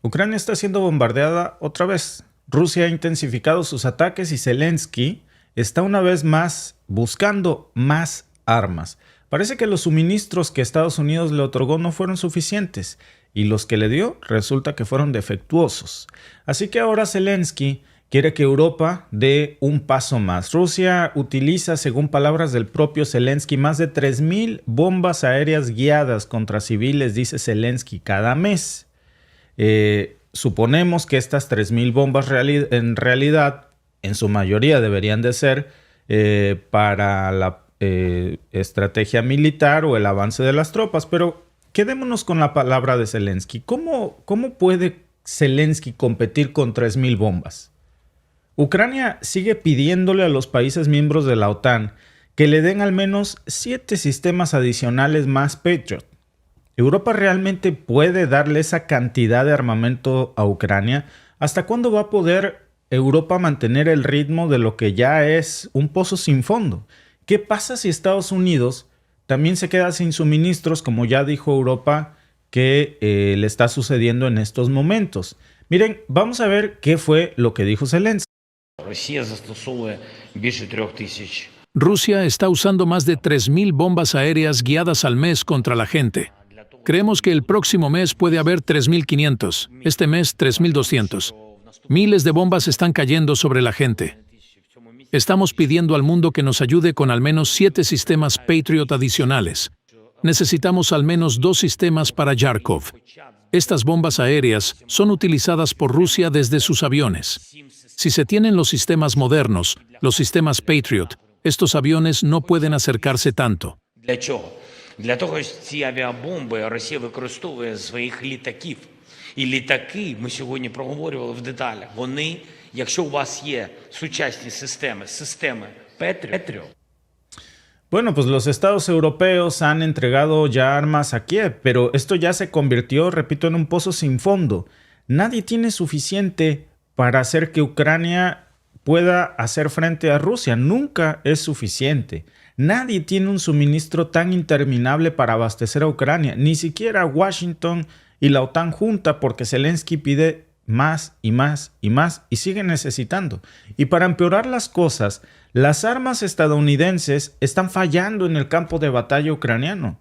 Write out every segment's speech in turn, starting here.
Ucrania está siendo bombardeada otra vez. Rusia ha intensificado sus ataques y Zelensky está una vez más buscando más armas. Parece que los suministros que Estados Unidos le otorgó no fueron suficientes y los que le dio resulta que fueron defectuosos. Así que ahora Zelensky quiere que Europa dé un paso más. Rusia utiliza, según palabras del propio Zelensky, más de 3,000 bombas aéreas guiadas contra civiles, dice Zelensky, cada mes. Suponemos que estas 3,000 bombas en realidad, en su mayoría deberían de ser para la estrategia militar o el avance de las tropas, pero quedémonos con la palabra de Zelensky. ¿Cómo puede Zelensky competir con 3,000 bombas? Ucrania sigue pidiéndole a los países miembros de la OTAN que le den al menos 7 sistemas adicionales más Patriot. ¿Europa realmente puede darle esa cantidad de armamento a Ucrania? ¿Hasta cuándo va a poder Europa mantener el ritmo de lo que ya es un pozo sin fondo? ¿Qué pasa si Estados Unidos también se queda sin suministros, como ya dijo Europa que le está sucediendo en estos momentos? Miren, vamos a ver qué fue lo que dijo Zelensky. Rusia está usando más de 3,000 bombas aéreas guiadas al mes contra la gente. Creemos que el próximo mes puede haber 3,500, este mes 3,200. Miles de bombas están cayendo sobre la gente. Estamos pidiendo al mundo que nos ayude con al menos 7 sistemas Patriot adicionales. Necesitamos al menos 2 sistemas para Yarkov. Estas bombas aéreas son utilizadas por Rusia desde sus aviones. Si se tienen los sistemas modernos, los sistemas Patriot, estos aviones no pueden acercarse tanto. Для того, що ці авіабомби Росія використовує з своїх літаків. І літаки, ми сьогодні проговорювали в деталях, вони, якщо у вас є сучасні системи Patriot. Bueno, pues los estados europeos han entregado ya armas a Kiev, pero esto ya se convirtió, repito, en un pozo sin fondo. Nadie tiene suficiente para hacer que Ucrania pueda hacer frente a Rusia. Nunca es suficiente. Nadie tiene un suministro tan interminable para abastecer a Ucrania, ni siquiera Washington y la OTAN junta, porque Zelensky pide más y más y más y sigue necesitando. Y para empeorar las cosas, las armas estadounidenses están fallando en el campo de batalla ucraniano.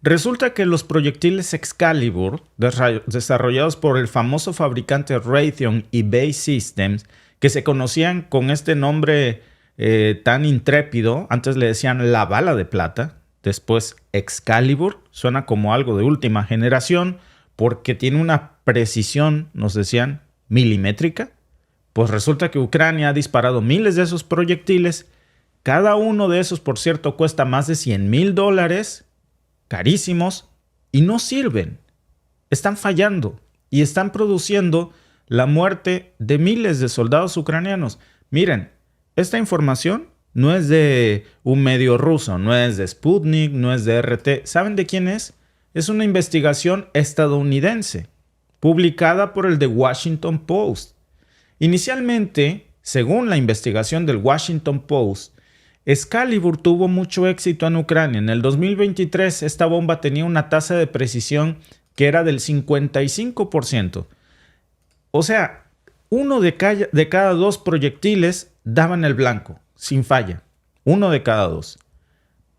Resulta que los proyectiles Excalibur, desarrollados por el famoso fabricante Raytheon y BAE Systems, que se conocían con este nombre tan intrépido, antes le decían la bala de plata, después Excalibur, suena como algo de última generación porque tiene una precisión, nos decían, milimétrica. Pues resulta que Ucrania ha disparado miles de esos proyectiles, cada uno de esos, por cierto, cuesta más de $100,000, carísimos, y no sirven, están fallando y están produciendo la muerte de miles de soldados ucranianos. Miren, esta información no es de un medio ruso, no es de Sputnik, no es de RT. ¿Saben de quién es? Es una investigación estadounidense, publicada por el The Washington Post. Inicialmente, según la investigación del Washington Post, Excalibur tuvo mucho éxito en Ucrania. En el 2023, esta bomba tenía una tasa de precisión que era del 55%. O sea, uno de cada 2 proyectiles daban el blanco, sin falla. 1 de cada 2.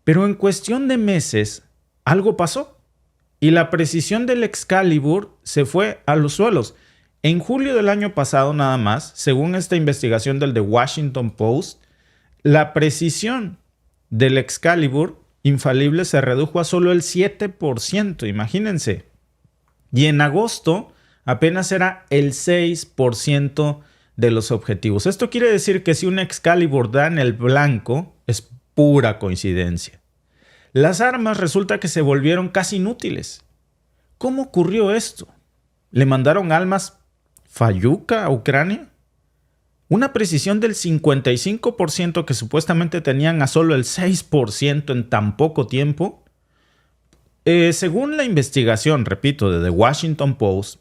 Pero en cuestión de meses, algo pasó. Y la precisión del Excalibur se fue a los suelos. En julio del año pasado nada más, según esta investigación del The Washington Post, la precisión del Excalibur infalible se redujo a solo el 7%, imagínense. Y en agosto apenas era el 6% de los objetivos. Esto quiere decir que si un Excalibur da en el blanco, es pura coincidencia. Las armas resulta que se volvieron casi inútiles. ¿Cómo ocurrió esto? ¿Le mandaron armas Fayuca a Ucrania? Una precisión del 55% que supuestamente tenían a solo el 6% en tan poco tiempo. Según la investigación, repito, de The Washington Post,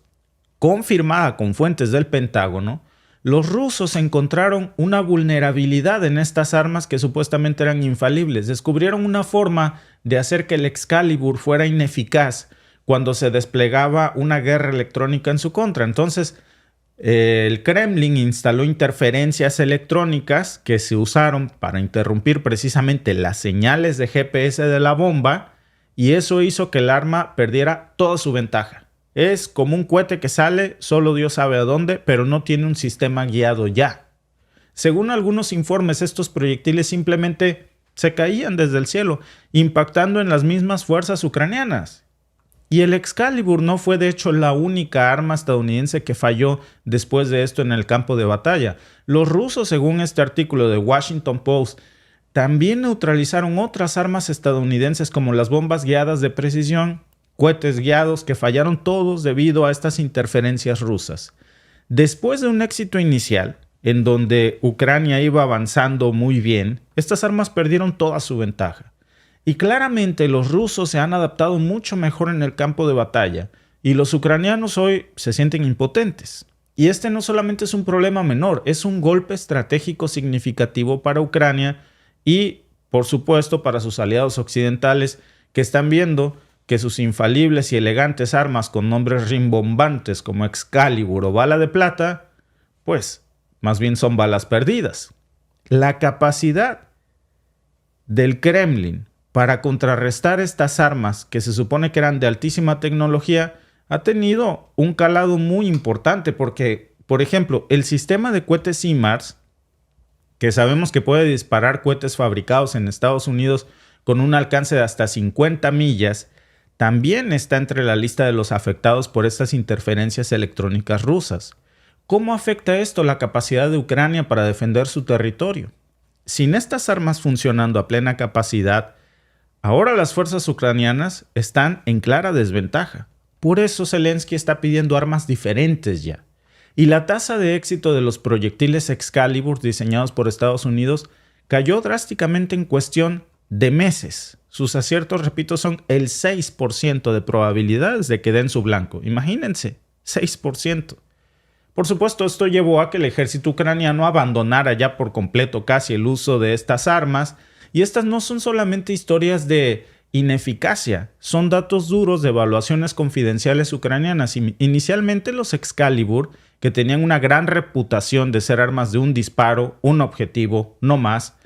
confirmada con fuentes del Pentágono, los rusos encontraron una vulnerabilidad en estas armas que supuestamente eran infalibles. Descubrieron una forma de hacer que el Excalibur fuera ineficaz cuando se desplegaba una guerra electrónica en su contra. Entonces, el Kremlin instaló interferencias electrónicas que se usaron para interrumpir precisamente las señales de GPS de la bomba, y eso hizo que el arma perdiera toda su ventaja. Es como un cohete que sale, solo Dios sabe a dónde, pero no tiene un sistema guiado ya. Según algunos informes, estos proyectiles simplemente se caían desde el cielo, impactando en las mismas fuerzas ucranianas. Y el Excalibur no fue de hecho la única arma estadounidense que falló después de esto en el campo de batalla. Los rusos, según este artículo de Washington Post, también neutralizaron otras armas estadounidenses como las bombas guiadas de precisión, cohetes guiados que fallaron todos debido a estas interferencias rusas. Después de un éxito inicial, en donde Ucrania iba avanzando muy bien, estas armas perdieron toda su ventaja. Y claramente los rusos se han adaptado mucho mejor en el campo de batalla, y los ucranianos hoy se sienten impotentes. Y este no solamente es un problema menor, es un golpe estratégico significativo para Ucrania y, por supuesto, para sus aliados occidentales que están viendo que sus infalibles y elegantes armas con nombres rimbombantes como Excalibur o Bala de Plata, pues, más bien son balas perdidas. La capacidad del Kremlin para contrarrestar estas armas que se supone que eran de altísima tecnología ha tenido un calado muy importante porque, por ejemplo, el sistema de cohetes HIMARS, que sabemos que puede disparar cohetes fabricados en Estados Unidos con un alcance de hasta 50 millas, también está entre la lista de los afectados por estas interferencias electrónicas rusas. ¿Cómo afecta esto la capacidad de Ucrania para defender su territorio? Sin estas armas funcionando a plena capacidad, ahora las fuerzas ucranianas están en clara desventaja. Por eso Zelensky está pidiendo armas diferentes ya. Y la tasa de éxito de los proyectiles Excalibur diseñados por Estados Unidos cayó drásticamente en cuestión de meses. Sus aciertos, repito, son el 6% de probabilidades de que den su blanco. Imagínense, 6%. Por supuesto, esto llevó a que el ejército ucraniano abandonara ya por completo casi el uso de estas armas. Y estas no son solamente historias de ineficacia, son datos duros de evaluaciones confidenciales ucranianas. Inicialmente los Excalibur, que tenían una gran reputación de ser armas de un disparo, un objetivo, no más,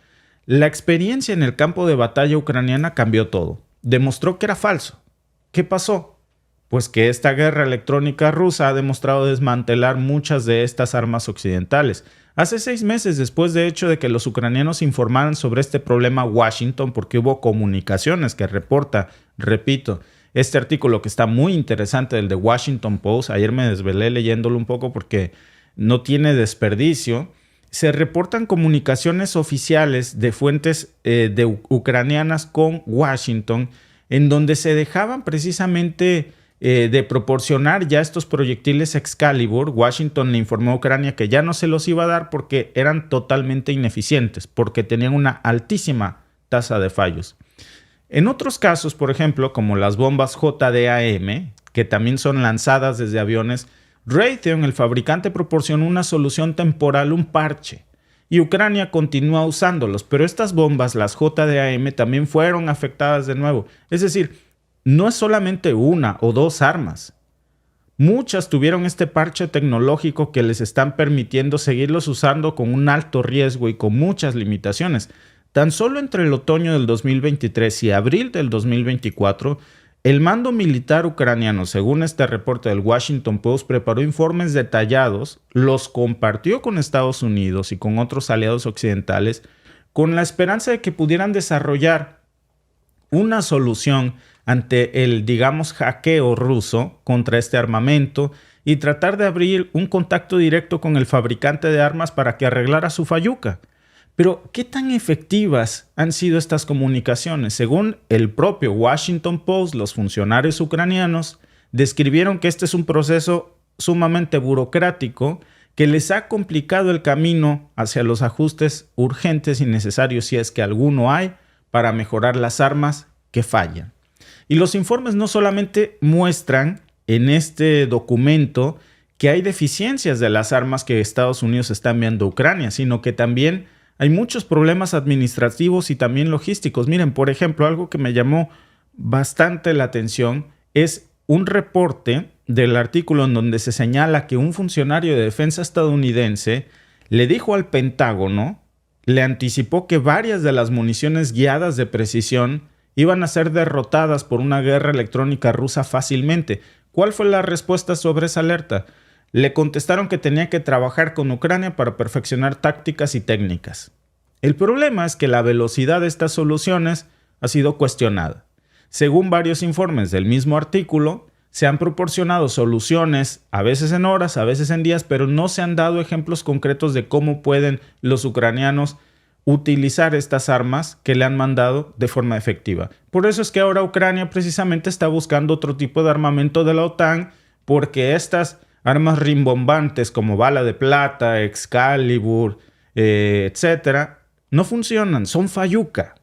la experiencia en el campo de batalla ucraniana cambió todo. Demostró que era falso. ¿Qué pasó? Pues que esta guerra electrónica rusa ha demostrado desmantelar muchas de estas armas occidentales. Hace 6 meses después de hecho de que los ucranianos informaran sobre este problema a Washington, porque hubo comunicaciones que reporta, repito, este artículo que está muy interesante del de Washington Post, ayer me desvelé leyéndolo un poco porque no tiene desperdicio, se reportan comunicaciones oficiales de fuentes ucranianas con Washington, en donde se dejaban precisamente de proporcionar ya estos proyectiles Excalibur. Washington le informó a Ucrania que ya no se los iba a dar porque eran totalmente ineficientes, porque tenían una altísima tasa de fallos. En otros casos, por ejemplo, como las bombas JDAM, que también son lanzadas desde aviones, Raytheon, el fabricante, proporcionó una solución temporal, un parche, y Ucrania continúa usándolos, pero estas bombas, las JDAM, también fueron afectadas de nuevo. Es decir, no es solamente una o dos armas. Muchas tuvieron este parche tecnológico que les están permitiendo seguirlos usando con un alto riesgo y con muchas limitaciones. Tan solo entre el otoño del 2023 y abril del 2024, el mando militar ucraniano, según este reporte del Washington Post, preparó informes detallados, los compartió con Estados Unidos y con otros aliados occidentales, con la esperanza de que pudieran desarrollar una solución ante el, digamos, hackeo ruso contra este armamento y tratar de abrir un contacto directo con el fabricante de armas para que arreglara su falluca. Pero, ¿qué tan efectivas han sido estas comunicaciones? Según el propio Washington Post, los funcionarios ucranianos describieron que este es un proceso sumamente burocrático que les ha complicado el camino hacia los ajustes urgentes y necesarios, si es que alguno hay, para mejorar las armas que fallan. Y los informes no solamente muestran en este documento que hay deficiencias de las armas que Estados Unidos está enviando a Ucrania, sino que también hay muchos problemas administrativos y también logísticos. Miren, por ejemplo, algo que me llamó bastante la atención es un reporte del artículo en donde se señala que un funcionario de defensa estadounidense le dijo al Pentágono, le anticipó que varias de las municiones guiadas de precisión iban a ser derrotadas por una guerra electrónica rusa fácilmente. ¿Cuál fue la respuesta sobre esa alerta? Le contestaron que tenía que trabajar con Ucrania para perfeccionar tácticas y técnicas. El problema es que la velocidad de estas soluciones ha sido cuestionada. Según varios informes del mismo artículo, se han proporcionado soluciones, a veces en horas, a veces en días, pero no se han dado ejemplos concretos de cómo pueden los ucranianos utilizar estas armas que le han mandado de forma efectiva. Por eso es que ahora Ucrania precisamente está buscando otro tipo de armamento de la OTAN, porque estas armas rimbombantes como bala de plata, Excalibur, etcétera, no funcionan, son fayuca.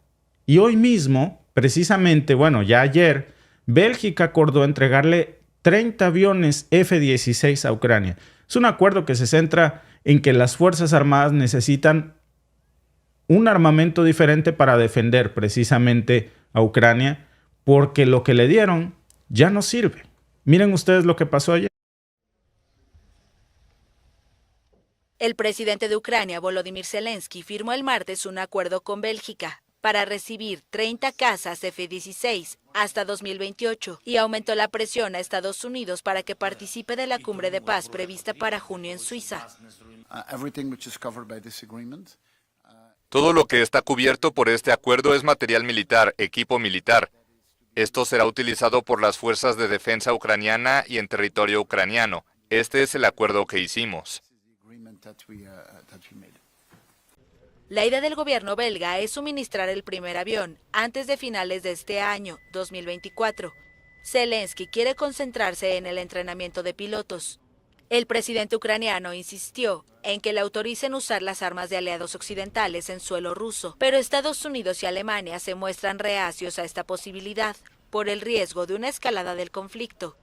Y hoy mismo, precisamente, ya ayer, Bélgica acordó entregarle 30 aviones F-16 a Ucrania. Es un acuerdo que se centra en que las Fuerzas Armadas necesitan un armamento diferente para defender precisamente a Ucrania, porque lo que le dieron ya no sirve. Miren ustedes lo que pasó ayer. El presidente de Ucrania, Volodymyr Zelensky, firmó el martes un acuerdo con Bélgica para recibir 30 cazas F-16 hasta 2028 y aumentó la presión a Estados Unidos para que participe de la cumbre de paz prevista para junio en Suiza. Todo lo que está cubierto por este acuerdo es material militar, equipo militar. Esto será utilizado por las fuerzas de defensa ucraniana y en territorio ucraniano. Este es el acuerdo que hicimos. La idea del gobierno belga es suministrar el primer avión antes de finales de este año, 2024. Zelensky quiere concentrarse en el entrenamiento de pilotos. El presidente ucraniano insistió en que le autoricen usar las armas de aliados occidentales en suelo ruso, pero Estados Unidos y Alemania se muestran reacios a esta posibilidad por el riesgo de una escalada del conflicto.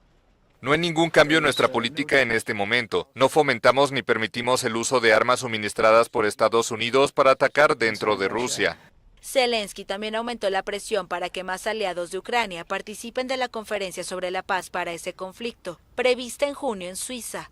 No hay ningún cambio en nuestra política en este momento. No fomentamos ni permitimos el uso de armas suministradas por Estados Unidos para atacar dentro de Rusia. Zelensky también aumentó la presión para que más aliados de Ucrania participen de la conferencia sobre la paz para ese conflicto, prevista en junio en Suiza.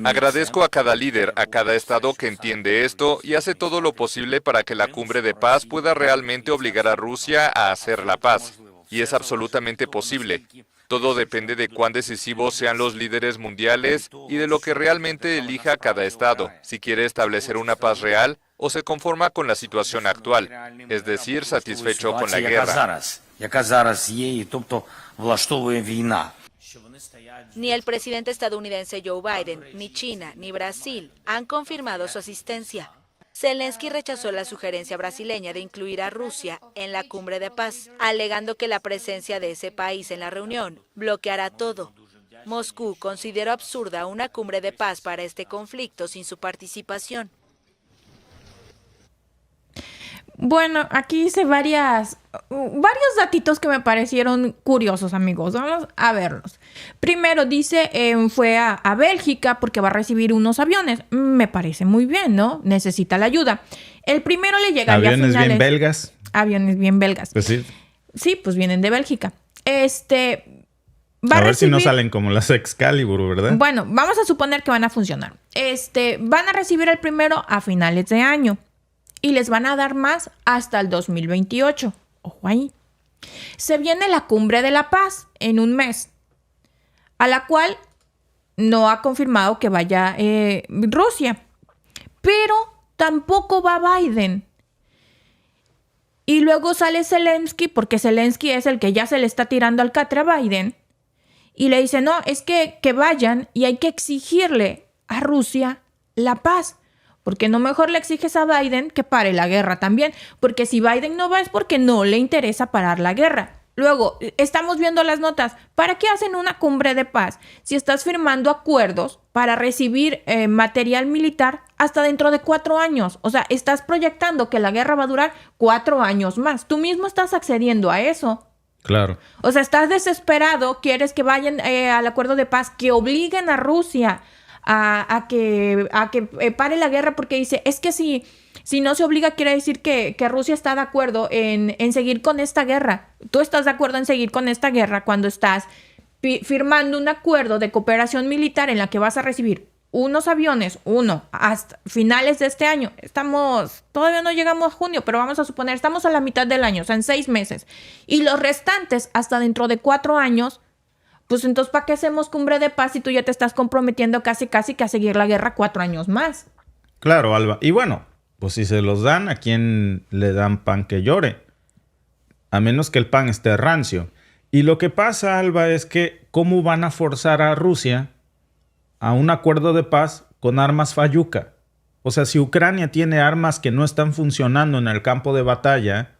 Agradezco a cada líder, a cada estado que entiende esto y hace todo lo posible para que la cumbre de paz pueda realmente obligar a Rusia a hacer la paz. Y es absolutamente posible. Todo depende de cuán decisivos sean los líderes mundiales y de lo que realmente elija cada estado, si quiere establecer una paz real o se conforma con la situación actual, es decir, satisfecho con la guerra. Ni el presidente estadounidense Joe Biden, ni China, ni Brasil han confirmado su asistencia. Zelensky rechazó la sugerencia brasileña de incluir a Rusia en la cumbre de paz, alegando que la presencia de ese país en la reunión bloqueará todo. Moscú consideró absurda una cumbre de paz para este conflicto sin su participación. Bueno, aquí hice varios datitos que me parecieron curiosos, amigos. Vamos a verlos. Primero dice, fue a Bélgica porque va a recibir unos aviones. Me parece muy bien, ¿no? Necesita la ayuda. El primero le llegaría a finales. Aviones bien belgas. Aviones bien belgas. Pues sí. Sí, pues vienen de Bélgica. Va a ver si no salen como las Excalibur, ¿verdad? Bueno, vamos a suponer que van a funcionar. Van a recibir el primero a finales de año. Y les van a dar más hasta el 2028. Ojo ahí. Se viene la Cumbre de la Paz en un mes, a la cual no ha confirmado que vaya Rusia. Pero tampoco va Biden. Y luego sale Zelensky, porque Zelensky es el que ya se le está tirando al catre a Biden. Y le dice, no, es que vayan y hay que exigirle a Rusia la paz. Porque no mejor le exiges a Biden que pare la guerra también. Porque si Biden no va es porque no le interesa parar la guerra. Luego, estamos viendo las notas. ¿Para qué hacen una cumbre de paz si estás firmando acuerdos para recibir material militar hasta dentro de 4 años? O sea, estás proyectando que la guerra va a durar 4 años más. Tú mismo estás accediendo a eso. Claro. O sea, estás desesperado, quieres que vayan al acuerdo de paz, que obliguen a Rusia a que pare la guerra, porque dice, es que si Si no se obliga, quiere decir que Rusia está de acuerdo en seguir con esta guerra. Tú estás de acuerdo en seguir con esta guerra cuando estás firmando un acuerdo de cooperación militar en la que vas a recibir unos aviones, hasta finales de este año. Todavía no llegamos a junio, pero vamos a suponer, estamos a la mitad del año, o sea, en 6 meses. Y los restantes hasta dentro de 4 años, pues entonces, ¿para qué hacemos cumbre de paz si tú ya te estás comprometiendo casi que a seguir la guerra 4 años más? Claro, Alba. Y bueno, pues si se los dan, ¿a quién le dan pan que llore? A menos que el pan esté rancio. Y lo que pasa, Alba, es que ¿cómo van a forzar a Rusia a un acuerdo de paz con armas Fayuca? O sea, si Ucrania tiene armas que no están funcionando en el campo de batalla,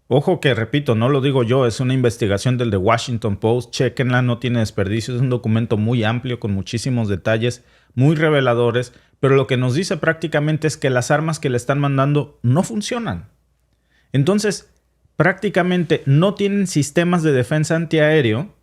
ojo que, repito, no lo digo yo, es una investigación del The Washington Post, chéquenla, no tiene desperdicio, es un documento muy amplio con muchísimos detalles, muy reveladores, pero lo que nos dice prácticamente es que las armas que le están mandando no funcionan. Entonces, prácticamente no tienen sistemas de defensa antiaéreo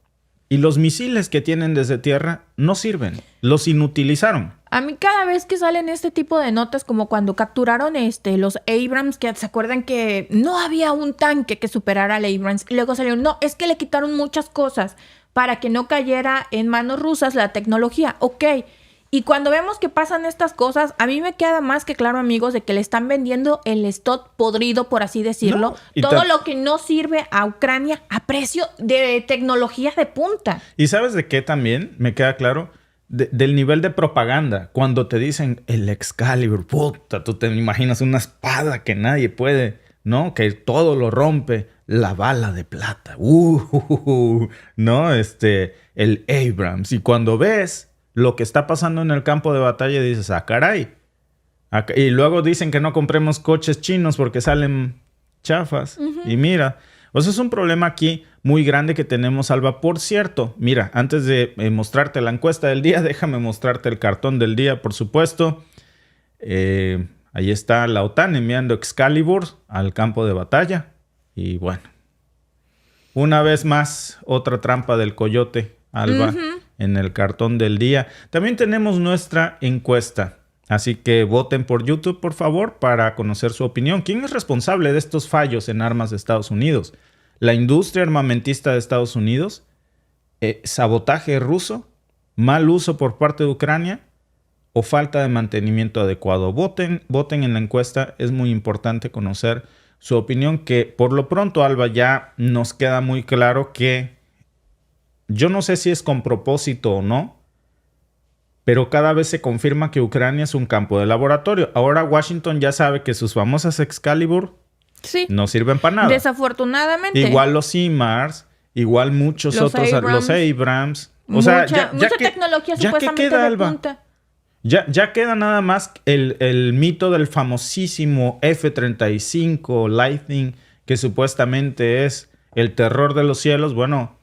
y los misiles que tienen desde tierra no sirven, los inutilizaron. A mí cada vez que salen este tipo de notas, como cuando capturaron los Abrams, que se acuerdan que no había un tanque que superara al Abrams, y luego salieron, no, es que le quitaron muchas cosas para que no cayera en manos rusas la tecnología, ok. Y cuando vemos que pasan estas cosas, a mí me queda más que claro, amigos, de que le están vendiendo el stock podrido, por así decirlo. No, todo lo que no sirve a Ucrania a precio de tecnología de punta. ¿Y sabes de qué también? Me queda claro. Del nivel de propaganda. Cuando te dicen el Excalibur, puta, tú te imaginas una espada que nadie puede, ¿no? Que todo lo rompe. La bala de plata. ¿No? El Abrams. Y cuando ves lo que está pasando en el campo de batalla, dices, ah, caray. Y luego dicen que no compremos coches chinos porque salen chafas. Y mira, o sea, es un problema aquí muy grande que tenemos, Alba. Por cierto, mira, antes de mostrarte la encuesta del día, déjame mostrarte el cartón del día, por supuesto. Ahí está la OTAN enviando Excalibur al campo de batalla. Y bueno, una vez más, otra trampa del coyote, Alba, en el cartón del día. También tenemos nuestra encuesta. Así que voten por YouTube, por favor, para conocer su opinión. ¿Quién es responsable de estos fallos en armas de Estados Unidos? ¿La industria armamentista de Estados Unidos? ¿Sabotaje ruso? ¿Mal uso por parte de Ucrania? ¿O falta de mantenimiento adecuado? Voten en la encuesta. Es muy importante conocer su opinión, que por lo pronto, Alba, ya nos queda muy claro que yo no sé si es con propósito o no, pero cada vez se confirma que Ucrania es un campo de laboratorio. Ahora Washington ya sabe que sus famosas Excalibur no sirven para nada. Desafortunadamente. Igual los HIMARS, igual muchos otros, los Abrams. O mucha sea, mucha tecnología supuestamente queda, de Alba? punta. Ya queda nada más el mito del famosísimo F-35 Lightning, que supuestamente es el terror de los cielos. Bueno,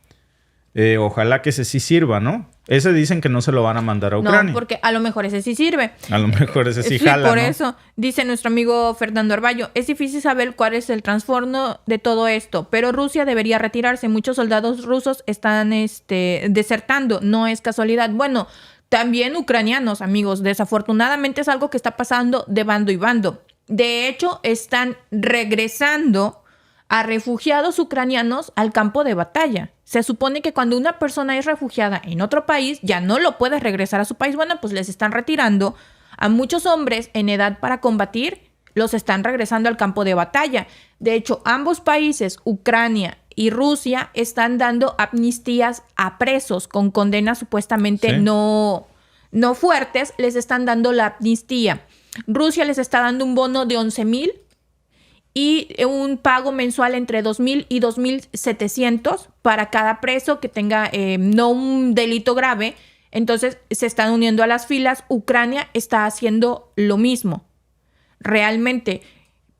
ojalá que ese sí sirva, ¿no? Ese dicen que no se lo van a mandar a Ucrania. No, porque a lo mejor ese sí sirve. A lo mejor ese sí jala, por ¿no? eso, dice nuestro amigo Fernando Arballo, es difícil saber cuál es el trasfondo de todo esto, pero Rusia debería retirarse. Muchos soldados rusos están desertando, no es casualidad. Bueno, también ucranianos, amigos, desafortunadamente es algo que está pasando de bando y bando. De hecho, están regresando a refugiados ucranianos al campo de batalla. Se supone que cuando una persona es refugiada en otro país, ya no lo puede regresar a su país. Bueno, pues les están retirando a muchos hombres en edad para combatir, los están regresando al campo de batalla. De hecho, ambos países, Ucrania y Rusia, están dando amnistías a presos con condenas supuestamente no fuertes. Les están dando la amnistía. Rusia les está dando un bono de 11,000 y un pago mensual entre 2,000 y 2,700 para cada preso que tenga no un delito grave. Entonces se están uniendo a las filas. Ucrania está haciendo lo mismo, realmente.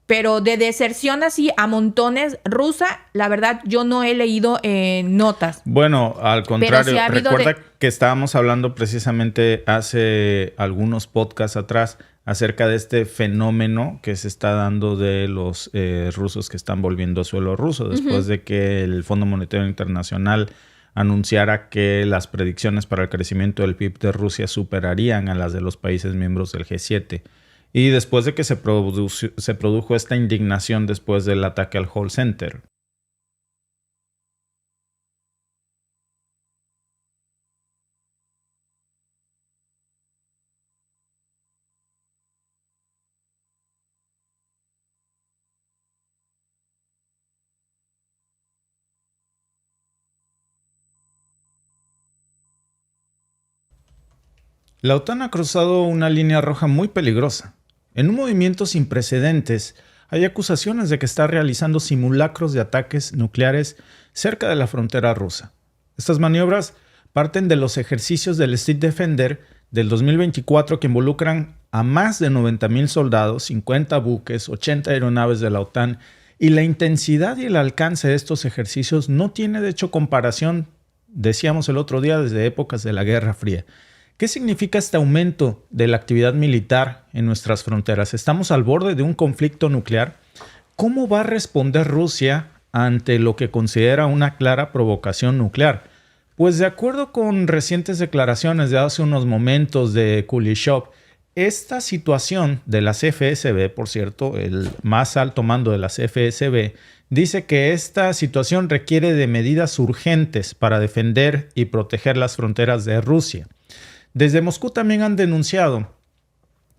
Pero de deserción así a montones rusa, la verdad yo no he leído notas. Bueno, al contrario, recuerda que estábamos hablando precisamente hace algunos podcasts atrás acerca de este fenómeno que se está dando de los rusos que están volviendo a suelo ruso después de que el Fondo Monetario Internacional anunciara que las predicciones para el crecimiento del PIB de Rusia superarían a las de los países miembros del G7. y después de que se produjo esta indignación después del ataque al Hall Center. La OTAN ha cruzado una línea roja muy peligrosa. En un movimiento sin precedentes, hay acusaciones de que está realizando simulacros de ataques nucleares cerca de la frontera rusa. Estas maniobras parten de los ejercicios del Street Defender del 2024 que involucran a más de 90,000 soldados, 50 buques, 80 aeronaves de la OTAN, y la intensidad y el alcance de estos ejercicios no tiene de hecho comparación, decíamos el otro día, desde épocas de la Guerra Fría. ¿Qué significa este aumento de la actividad militar en nuestras fronteras? ¿Estamos al borde de un conflicto nuclear? ¿Cómo va a responder Rusia ante lo que considera una clara provocación nuclear? Pues de acuerdo con recientes declaraciones de hace unos momentos de Kulishov, esta situación de las FSB, por cierto, el más alto mando de las FSB, dice que esta situación requiere de medidas urgentes para defender y proteger las fronteras de Rusia. Desde Moscú también han denunciado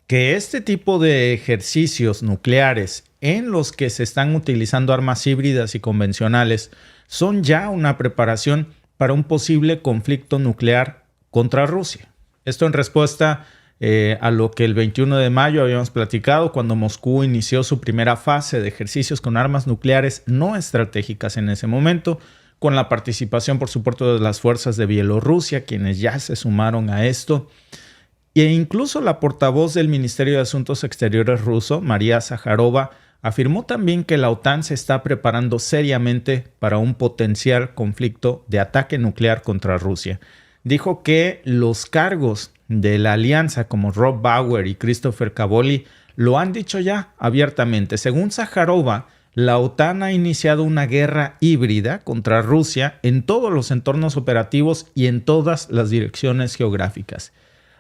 que este tipo de ejercicios nucleares en los que se están utilizando armas híbridas y convencionales son ya una preparación para un posible conflicto nuclear contra Rusia. Esto en respuesta a lo que el 21 de mayo habíamos platicado cuando Moscú inició su primera fase de ejercicios con armas nucleares no estratégicas en ese momento, con la participación, por supuesto, de las fuerzas de Bielorrusia, quienes ya se sumaron a esto. E incluso la portavoz del Ministerio de Asuntos Exteriores ruso, María Zakharova, afirmó también que la OTAN se está preparando seriamente para un potencial conflicto de ataque nuclear contra Rusia. Dijo que los cargos de la alianza como Rob Bauer y Christopher Cavoli lo han dicho ya abiertamente. Según Zakharova, la OTAN ha iniciado una guerra híbrida contra Rusia en todos los entornos operativos y en todas las direcciones geográficas.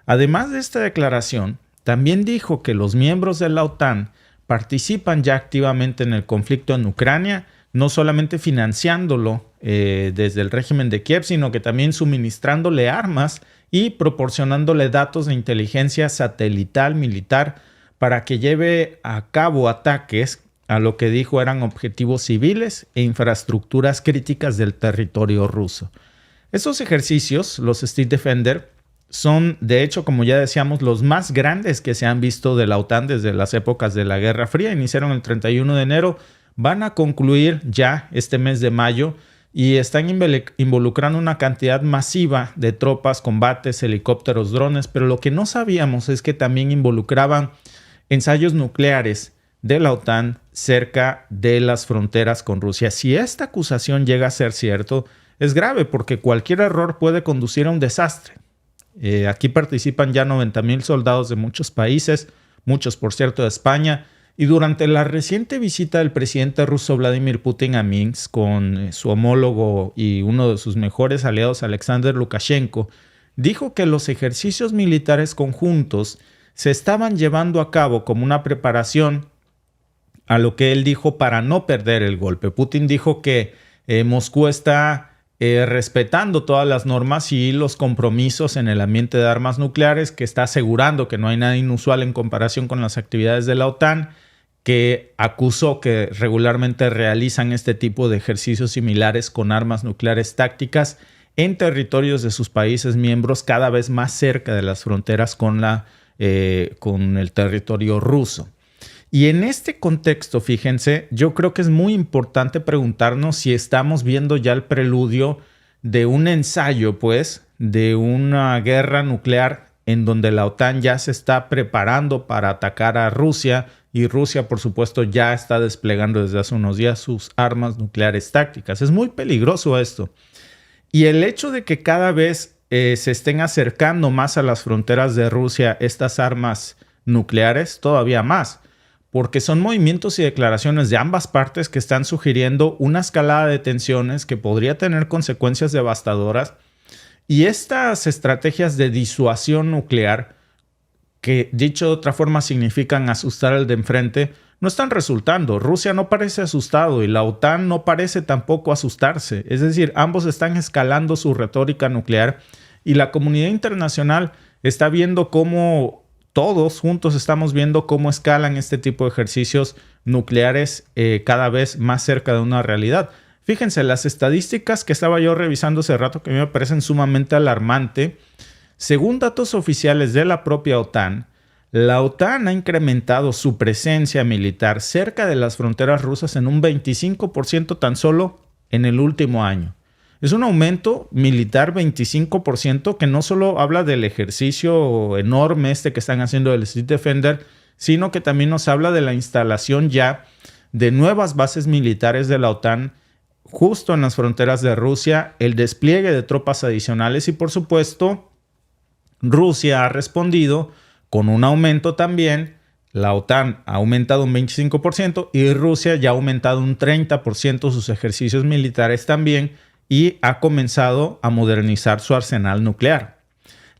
Además de esta declaración, también dijo que los miembros de la OTAN participan ya activamente en el conflicto en Ucrania, no solamente financiándolo desde el régimen de Kiev, sino que también suministrándole armas y proporcionándole datos de inteligencia satelital militar para que lleve a cabo ataques a lo que dijo eran objetivos civiles e infraestructuras críticas del territorio ruso. Estos ejercicios, los Street Defender, son de hecho, como ya decíamos, los más grandes que se han visto de la OTAN desde las épocas de la Guerra Fría. Iniciaron el 31 de enero, van a concluir ya este mes de mayo y están involucrando una cantidad masiva de tropas, combates, helicópteros, drones, pero lo que no sabíamos es que también involucraban ensayos nucleares de la OTAN cerca de las fronteras con Rusia. Si esta acusación llega a ser cierto, es grave porque cualquier error puede conducir a un desastre. Aquí participan ya 90,000 soldados de muchos países, muchos por cierto de España, y durante la reciente visita del presidente ruso Vladimir Putin a Minsk con su homólogo y uno de sus mejores aliados, Alexander Lukashenko, dijo que los ejercicios militares conjuntos se estaban llevando a cabo como una preparación a lo que él dijo para no perder el golpe. Putin dijo que Moscú está respetando todas las normas y los compromisos en el ambiente de armas nucleares, que está asegurando que no hay nada inusual en comparación con las actividades de la OTAN, que acusó que regularmente realizan este tipo de ejercicios similares con armas nucleares tácticas en territorios de sus países miembros cada vez más cerca de las fronteras con el territorio ruso. Y en este contexto, fíjense, yo creo que es muy importante preguntarnos si estamos viendo ya el preludio de un ensayo, pues, de una guerra nuclear en donde la OTAN ya se está preparando para atacar a Rusia y Rusia, por supuesto, ya está desplegando desde hace unos días sus armas nucleares tácticas. Es muy peligroso esto. Y el hecho de que cada vez se estén acercando más a las fronteras de Rusia estas armas nucleares, todavía más, porque son movimientos y declaraciones de ambas partes que están sugiriendo una escalada de tensiones que podría tener consecuencias devastadoras. Y estas estrategias de disuasión nuclear que dicho de otra forma significan asustar al de enfrente, no están resultando. Rusia no parece asustado y la OTAN no parece tampoco asustarse. Es decir, ambos están escalando su retórica nuclear y la comunidad internacional está viendo cómo todos juntos estamos viendo cómo escalan este tipo de ejercicios nucleares cada vez más cerca de una realidad. Fíjense, las estadísticas que estaba yo revisando hace rato que a mí me parecen sumamente alarmantes. Según datos oficiales de la propia OTAN, la OTAN ha incrementado su presencia militar cerca de las fronteras rusas en un 25% tan solo en el último año. Es un aumento militar 25% que no solo habla del ejercicio enorme que están haciendo del Street Defender, sino que también nos habla de la instalación ya de nuevas bases militares de la OTAN justo en las fronteras de Rusia, el despliegue de tropas adicionales y por supuesto Rusia ha respondido con un aumento también. La OTAN ha aumentado un 25% y Rusia ya ha aumentado un 30% sus ejercicios militares también y ha comenzado a modernizar su arsenal nuclear.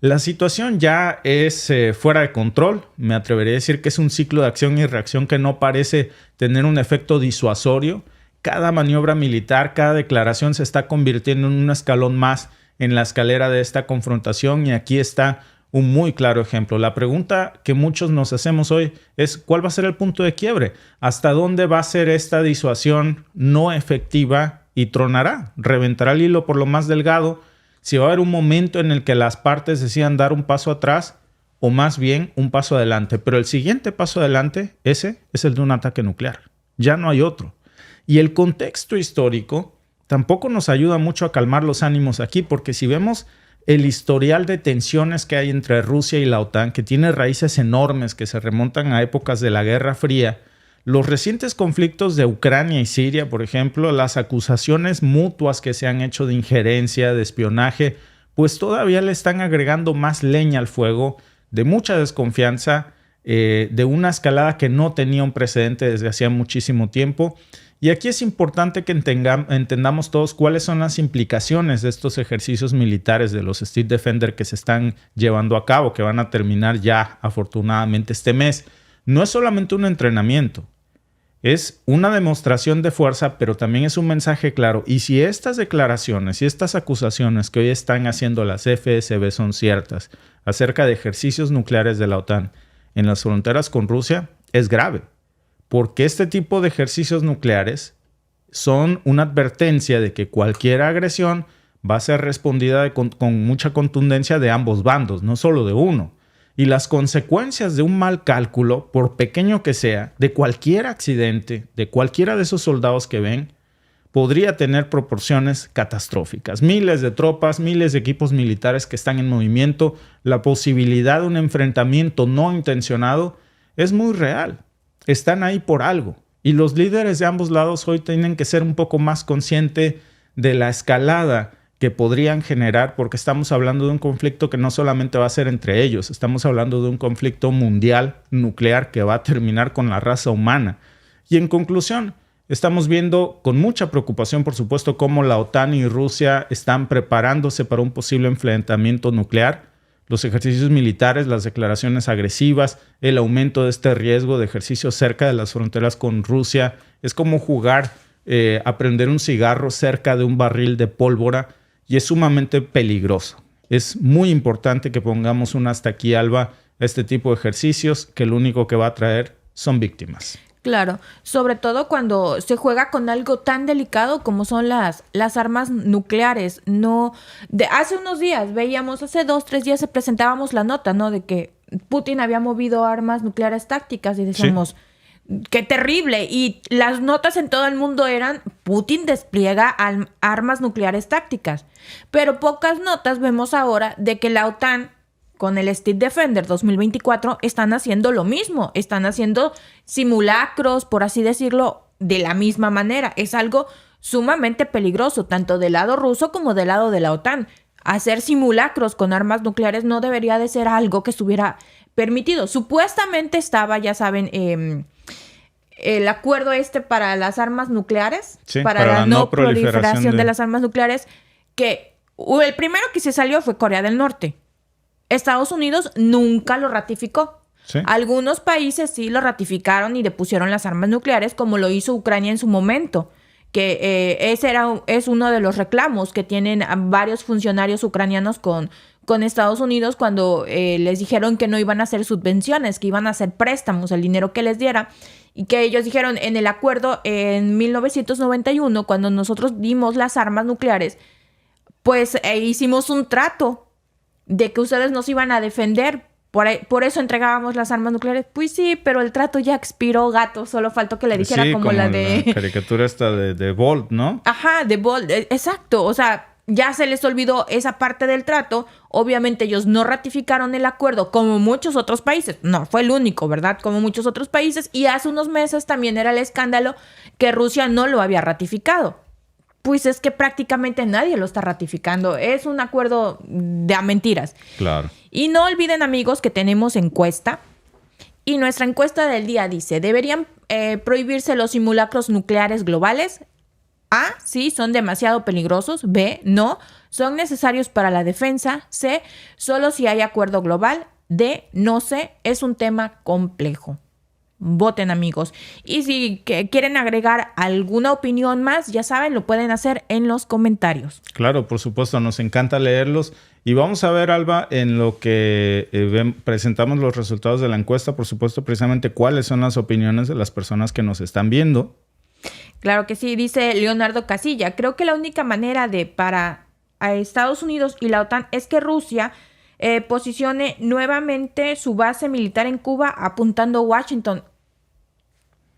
La situación ya es fuera de control. Me atrevería a decir que es un ciclo de acción y reacción que no parece tener un efecto disuasorio. Cada maniobra militar, cada declaración se está convirtiendo en un escalón más en la escalera de esta confrontación y aquí está un muy claro ejemplo. La pregunta que muchos nos hacemos hoy es ¿cuál va a ser el punto de quiebre? ¿Hasta dónde va a ser esta disuasión no efectiva y tronará? ¿Reventará el hilo por lo más delgado? ¿Si va a haber un momento en el que las partes decidan dar un paso atrás o más bien un paso adelante? Pero el siguiente paso adelante, ese es el de un ataque nuclear. Ya no hay otro. Y el contexto histórico tampoco nos ayuda mucho a calmar los ánimos aquí, porque si vemos el historial de tensiones que hay entre Rusia y la OTAN, que tiene raíces enormes que se remontan a épocas de la Guerra Fría, los recientes conflictos de Ucrania y Siria, por ejemplo, las acusaciones mutuas que se han hecho de injerencia, de espionaje, pues todavía le están agregando más leña al fuego, de mucha desconfianza, de una escalada que no tenía un precedente desde hacía muchísimo tiempo. Y aquí es importante que entendamos todos cuáles son las implicaciones de estos ejercicios militares de los Street Defender que se están llevando a cabo, que van a terminar ya afortunadamente este mes. No es solamente un entrenamiento, es una demostración de fuerza, pero también es un mensaje claro. Y si estas declaraciones y estas acusaciones que hoy están haciendo las FSB son ciertas acerca de ejercicios nucleares de la OTAN en las fronteras con Rusia, es grave. Porque este tipo de ejercicios nucleares son una advertencia de que cualquier agresión va a ser respondida con mucha contundencia de ambos bandos, no solo de uno. Y las consecuencias de un mal cálculo, por pequeño que sea, de cualquier accidente, de cualquiera de esos soldados que ven, podría tener proporciones catastróficas. Miles de tropas, miles de equipos militares que están en movimiento, la posibilidad de un enfrentamiento no intencionado es muy real. Están ahí por algo. Y los líderes de ambos lados hoy tienen que ser un poco más conscientes de la escalada que podrían generar, porque estamos hablando de un conflicto que no solamente va a ser entre ellos, estamos hablando de un conflicto mundial nuclear que va a terminar con la raza humana. Y en conclusión, estamos viendo con mucha preocupación, por supuesto, cómo la OTAN y Rusia están preparándose para un posible enfrentamiento nuclear. Los ejercicios militares, las declaraciones agresivas, el aumento de este riesgo de ejercicios cerca de las fronteras con Rusia. Es como jugar a prender un cigarro cerca de un barril de pólvora y es sumamente peligroso. Es muy importante que pongamos un hasta aquí, Alba, a este tipo de ejercicios que lo único que va a traer son víctimas. Claro, sobre todo cuando se juega con algo tan delicado como son las armas nucleares. Hace unos días veíamos, hace 2-3 días presentábamos la nota, ¿no? De que Putin había movido armas nucleares tácticas y decíamos, sí, ¡qué terrible! Y las notas en todo el mundo eran, Putin despliega armas nucleares tácticas. Pero pocas notas vemos ahora de que la OTAN con el Street Defender 2024 están haciendo lo mismo, están haciendo simulacros, por así decirlo, de la misma manera. Es algo sumamente peligroso, tanto del lado ruso como del lado de la OTAN. Hacer simulacros con armas nucleares no debería de ser algo que estuviera permitido. Supuestamente estaba, ya saben, el acuerdo para las armas nucleares, sí, para la no proliferación de las armas nucleares, que el primero que se salió fue Corea del Norte. Estados Unidos nunca lo ratificó. Sí. Algunos países sí lo ratificaron y depusieron las armas nucleares, como lo hizo Ucrania en su momento, que es uno de los reclamos que tienen varios funcionarios ucranianos con Estados Unidos cuando les dijeron que no iban a hacer subvenciones, que iban a hacer préstamos, el dinero que les diera, y que ellos dijeron en el acuerdo en 1991, cuando nosotros dimos las armas nucleares, pues hicimos un trato de que ustedes nos iban a defender. Por eso entregábamos las armas nucleares. Pues sí, pero el trato ya expiró, gato. Solo faltó que le dijera Sí, como la de... la caricatura esta de Bolt, ¿no? Ajá, de Bolt. Exacto. O sea, ya se les olvidó esa parte del trato. Obviamente ellos no ratificaron el acuerdo como muchos otros países. No, fue el único, ¿verdad? Como muchos otros países. Y hace unos meses también era el escándalo que Rusia no lo había ratificado. Pues es que prácticamente nadie lo está ratificando. Es un acuerdo de a mentiras. Claro. Y no olviden, amigos, que tenemos encuesta. Y nuestra encuesta del día dice, ¿deberían prohibirse los simulacros nucleares globales? A, sí, son demasiado peligrosos. B, no, son necesarios para la defensa. C, solo si hay acuerdo global. D, no sé, es un tema complejo. Voten, amigos. Y si quieren agregar alguna opinión más, ya saben, lo pueden hacer en los comentarios. Claro, por supuesto, nos encanta leerlos. Y vamos a ver, Alba, en lo que presentamos los resultados de la encuesta, por supuesto, precisamente cuáles son las opiniones de las personas que nos están viendo. Claro que sí, dice Leonardo Casilla. Creo que la única manera para a Estados Unidos y la OTAN es que Rusia posicione nuevamente su base militar en Cuba apuntando a Washington.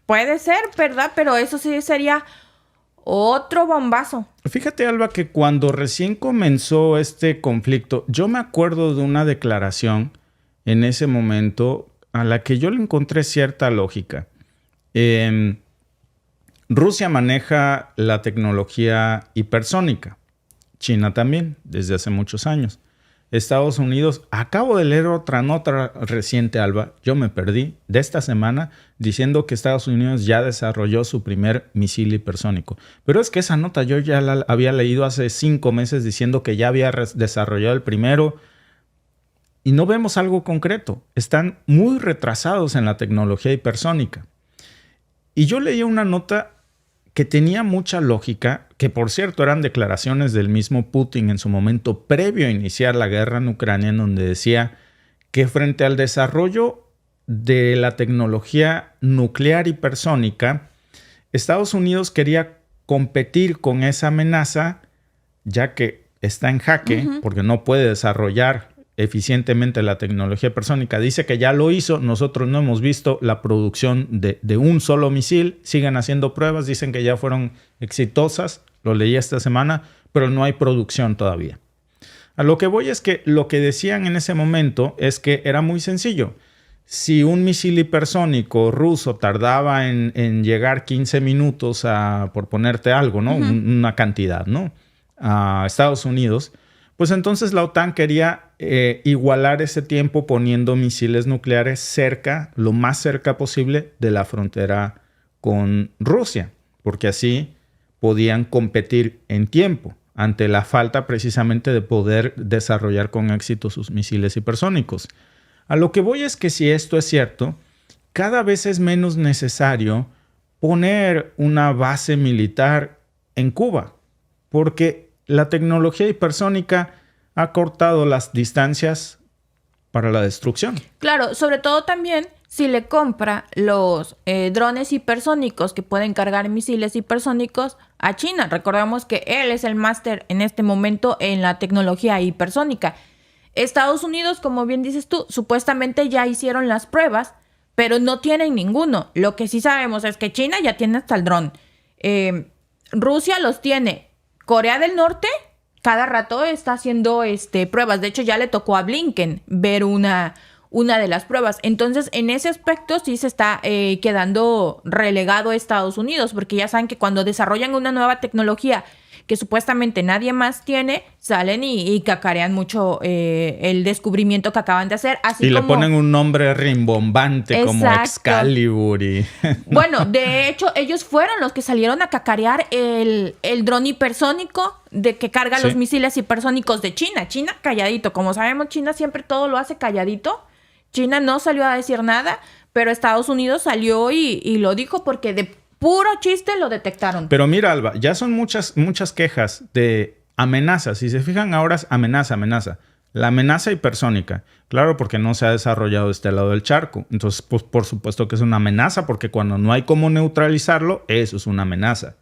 Puede ser, ¿verdad? Pero eso sí sería otro bombazo. Fíjate, Alba, que cuando recién comenzó este conflicto, yo me acuerdo de una declaración en ese momento a la que yo le encontré cierta lógica. Rusia maneja la tecnología hipersónica. China también, desde hace muchos años. Estados Unidos, acabo de leer otra nota reciente, Alba, yo me perdí, de esta semana, diciendo que Estados Unidos ya desarrolló su primer misil hipersónico. Pero es que esa nota yo ya la había leído hace 5 meses diciendo que ya había desarrollado el primero y no vemos algo concreto. Están muy retrasados en la tecnología hipersónica. Y yo leí una nota que tenía mucha lógica, que por cierto eran declaraciones del mismo Putin en su momento previo a iniciar la guerra en Ucrania, en donde decía que frente al desarrollo de la tecnología nuclear hipersónica, Estados Unidos quería competir con esa amenaza, ya que está en jaque, porque no puede desarrollar eficientemente la tecnología hipersónica. Dice que ya lo hizo. Nosotros no hemos visto la producción de un solo misil. Siguen haciendo pruebas. Dicen que ya fueron exitosas. Lo leí esta semana, pero no hay producción todavía. A lo que voy es que lo que decían en ese momento es que era muy sencillo. Si un misil hipersónico ruso tardaba en llegar 15 minutos por ponerte algo, ¿no? Una cantidad, ¿no? A Estados Unidos, pues entonces la OTAN quería igualar ese tiempo poniendo misiles nucleares cerca, lo más cerca posible de la frontera con Rusia, porque así podían competir en tiempo ante la falta precisamente de poder desarrollar con éxito sus misiles hipersónicos. A lo que voy es que si esto es cierto, cada vez es menos necesario poner una base militar en Cuba, porque la tecnología hipersónica ha cortado las distancias para la destrucción. Claro, sobre todo también si le compra los drones hipersónicos que pueden cargar misiles hipersónicos a China. Recordemos que él es el máster en este momento en la tecnología hipersónica. Estados Unidos, como bien dices tú, supuestamente ya hicieron las pruebas, pero no tienen ninguno. Lo que sí sabemos es que China ya tiene hasta el dron. Rusia los tiene. Corea del Norte cada rato está haciendo pruebas. De hecho, ya le tocó a Blinken ver una de las pruebas. Entonces, en ese aspecto sí se está quedando relegado a Estados Unidos, porque ya saben que cuando desarrollan una nueva tecnología que supuestamente nadie más tiene, salen y cacarean mucho el descubrimiento que acaban de hacer. Así y como... le ponen un nombre rimbombante como Excalibur. Bueno, de hecho, ellos fueron los que salieron a cacarear el dron hipersónico de que carga los misiles hipersónicos de China. China calladito. Como sabemos, China siempre todo lo hace calladito. China no salió a decir nada, pero Estados Unidos salió y lo dijo porque de puro chiste lo detectaron. Pero mira, Alba, ya son muchas quejas de amenazas. Si se fijan, ahora es amenaza. La amenaza hipersónica. Claro, porque no se ha desarrollado de este lado del charco. Entonces, pues, por supuesto que es una amenaza, porque cuando no hay cómo neutralizarlo, eso es una amenaza.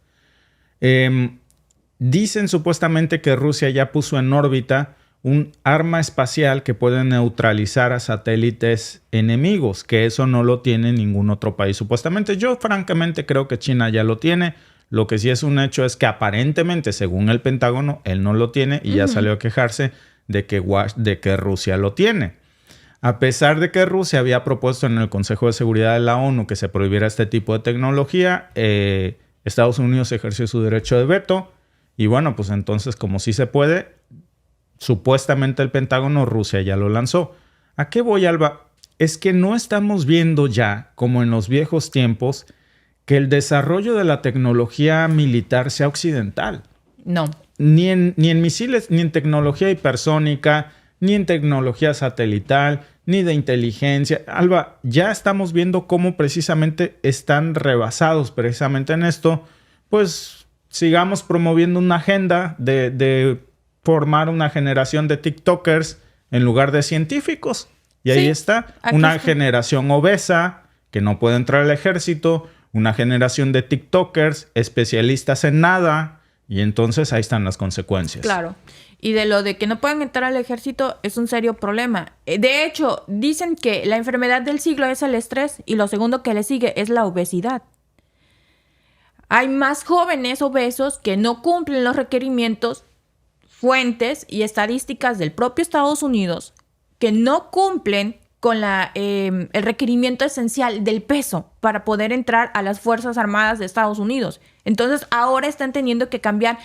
Dicen supuestamente que Rusia ya puso en órbita un arma espacial que puede neutralizar a satélites enemigos, que eso no lo tiene ningún otro país. Supuestamente, yo francamente creo que China ya lo tiene. Lo que sí es un hecho es que aparentemente, según el Pentágono, él no lo tiene y ya salió a quejarse de que Rusia lo tiene. A pesar de que Rusia había propuesto en el Consejo de Seguridad de la ONU que se prohibiera este tipo de tecnología, Estados Unidos ejerció su derecho de veto y bueno, pues entonces como sí se puede, supuestamente el Pentágono, Rusia ya lo lanzó. ¿A qué voy, Alba? Es que no estamos viendo ya, como en los viejos tiempos, que el desarrollo de la tecnología militar sea occidental. No. Ni en misiles, ni en tecnología hipersónica, ni en tecnología satelital, ni de inteligencia. Alba, ya estamos viendo cómo precisamente están rebasados precisamente en esto. Pues sigamos promoviendo una agenda de formar una generación de TikTokers en lugar de científicos. Y ahí está, una generación obesa que no puede entrar al ejército, una generación de TikTokers especialistas en nada, y entonces ahí están las consecuencias. Claro. Y de lo de que no puedan entrar al ejército es un serio problema. De hecho, dicen que la enfermedad del siglo es el estrés y lo segundo que le sigue es la obesidad. Hay más jóvenes obesos que no cumplen los requerimientos, fuentes y estadísticas del propio Estados Unidos que no cumplen con el requerimiento esencial del peso para poder entrar a las Fuerzas Armadas de Estados Unidos. Entonces, ahora están teniendo que cambiar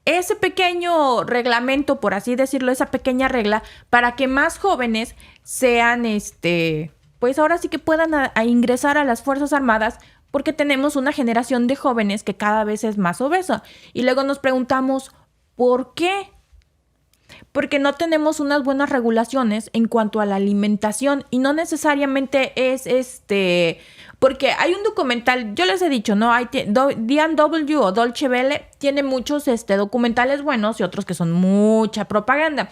ese pequeño reglamento, por así decirlo, esa pequeña regla, para que más jóvenes sean, pues ahora sí que puedan a ingresar a las Fuerzas Armadas, porque tenemos una generación de jóvenes que cada vez es más obesa. Y luego nos preguntamos, ¿por qué? Porque no tenemos unas buenas regulaciones en cuanto a la alimentación y no necesariamente es porque hay un documental, yo les he dicho, ¿no? DNW o Deutsche Welle tiene muchos documentales buenos y otros que son mucha propaganda.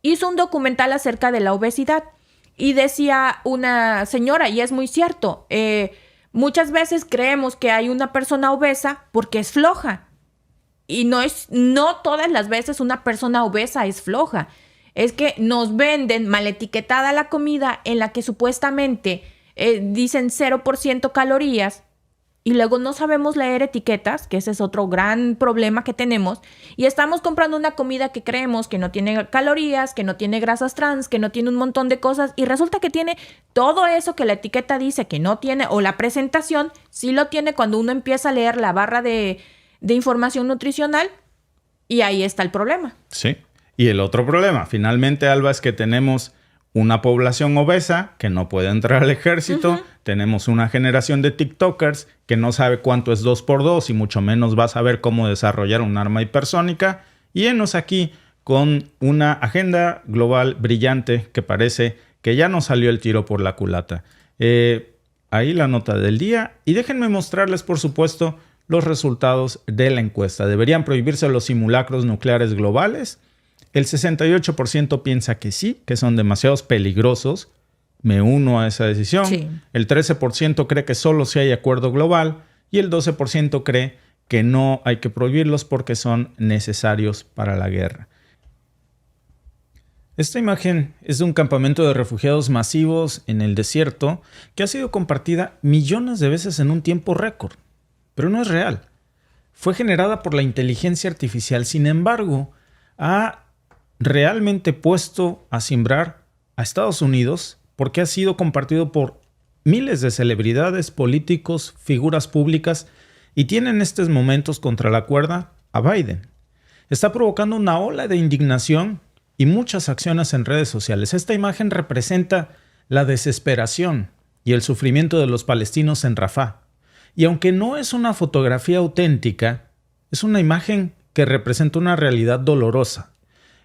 Hizo un documental acerca de la obesidad y decía una señora, y es muy cierto, muchas veces creemos que hay una persona obesa porque es floja. Y no todas las veces una persona obesa es floja. Es que nos venden mal etiquetada la comida en la que supuestamente dicen 0% calorías y luego no sabemos leer etiquetas, que ese es otro gran problema que tenemos, y estamos comprando una comida que creemos que no tiene calorías, que no tiene grasas trans, que no tiene un montón de cosas y resulta que tiene todo eso que la etiqueta dice que no tiene, o la presentación sí lo tiene cuando uno empieza a leer la barra de información nutricional y ahí está el problema. Sí. Y el otro problema, finalmente, Alba, es que tenemos una población obesa que no puede entrar al ejército. Tenemos una generación de TikTokers que no sabe cuánto es 2x2 y mucho menos va a saber cómo desarrollar un arma hipersónica. Y enos aquí con una agenda global brillante que parece que ya nos salió el tiro por la culata. Ahí la nota del día. Y déjenme mostrarles, por supuesto, los resultados de la encuesta. ¿Deberían prohibirse los simulacros nucleares globales? El 68% piensa que sí, que son demasiados peligrosos. Me uno a esa decisión. Sí. El 13% cree que solo si hay acuerdo global y el 12% cree que no hay que prohibirlos porque son necesarios para la guerra. Esta imagen es de un campamento de refugiados masivos en el desierto que ha sido compartida millones de veces en un tiempo récord. Pero no es real. Fue generada por la inteligencia artificial. Sin embargo, ha realmente puesto a cimbrar a Estados Unidos porque ha sido compartido por miles de celebridades, políticos, figuras públicas y tiene en estos momentos contra la cuerda a Biden. está provocando una ola de indignación y muchas acciones en redes sociales. Esta imagen representa la desesperación y el sufrimiento de los palestinos en Rafah. Y aunque no es una fotografía auténtica, es una imagen que representa una realidad dolorosa.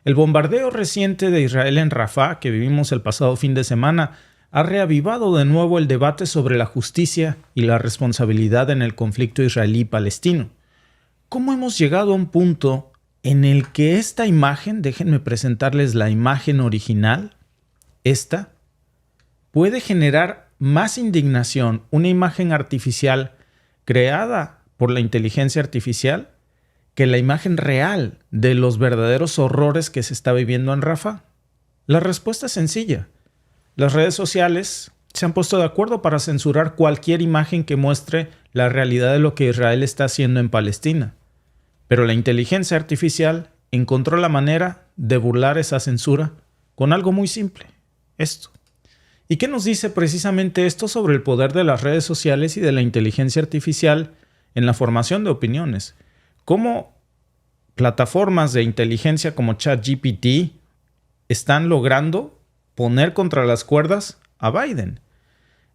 El bombardeo reciente de Israel en Rafah, que vivimos el pasado fin de semana, ha reavivado de nuevo el debate sobre la justicia y la responsabilidad en el conflicto israelí-palestino. ¿Cómo hemos llegado a un punto en el que esta imagen, déjenme presentarles la imagen original, esta, puede generar más indignación, una imagen artificial creada por la inteligencia artificial, que la imagen real de los verdaderos horrores que se está viviendo en Rafah? La respuesta es sencilla. Las redes sociales se han puesto de acuerdo para censurar cualquier imagen que muestre la realidad de lo que Israel está haciendo en Palestina. Pero la inteligencia artificial encontró la manera de burlar esa censura con algo muy simple, esto. ¿Y qué nos dice precisamente esto sobre el poder de las redes sociales y de la inteligencia artificial en la formación de opiniones? ¿Cómo plataformas de inteligencia como ChatGPT están logrando poner contra las cuerdas a Biden?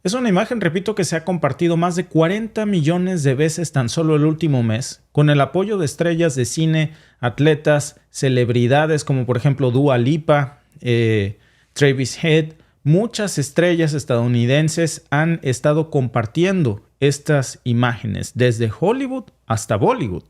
Es una imagen, repito, que se ha compartido más de 40 millones de veces tan solo el último mes, con el apoyo de estrellas de cine, atletas, celebridades como por ejemplo Dua Lipa, Travis Head. Muchas estrellas estadounidenses han estado compartiendo estas imágenes, desde Hollywood hasta Bollywood.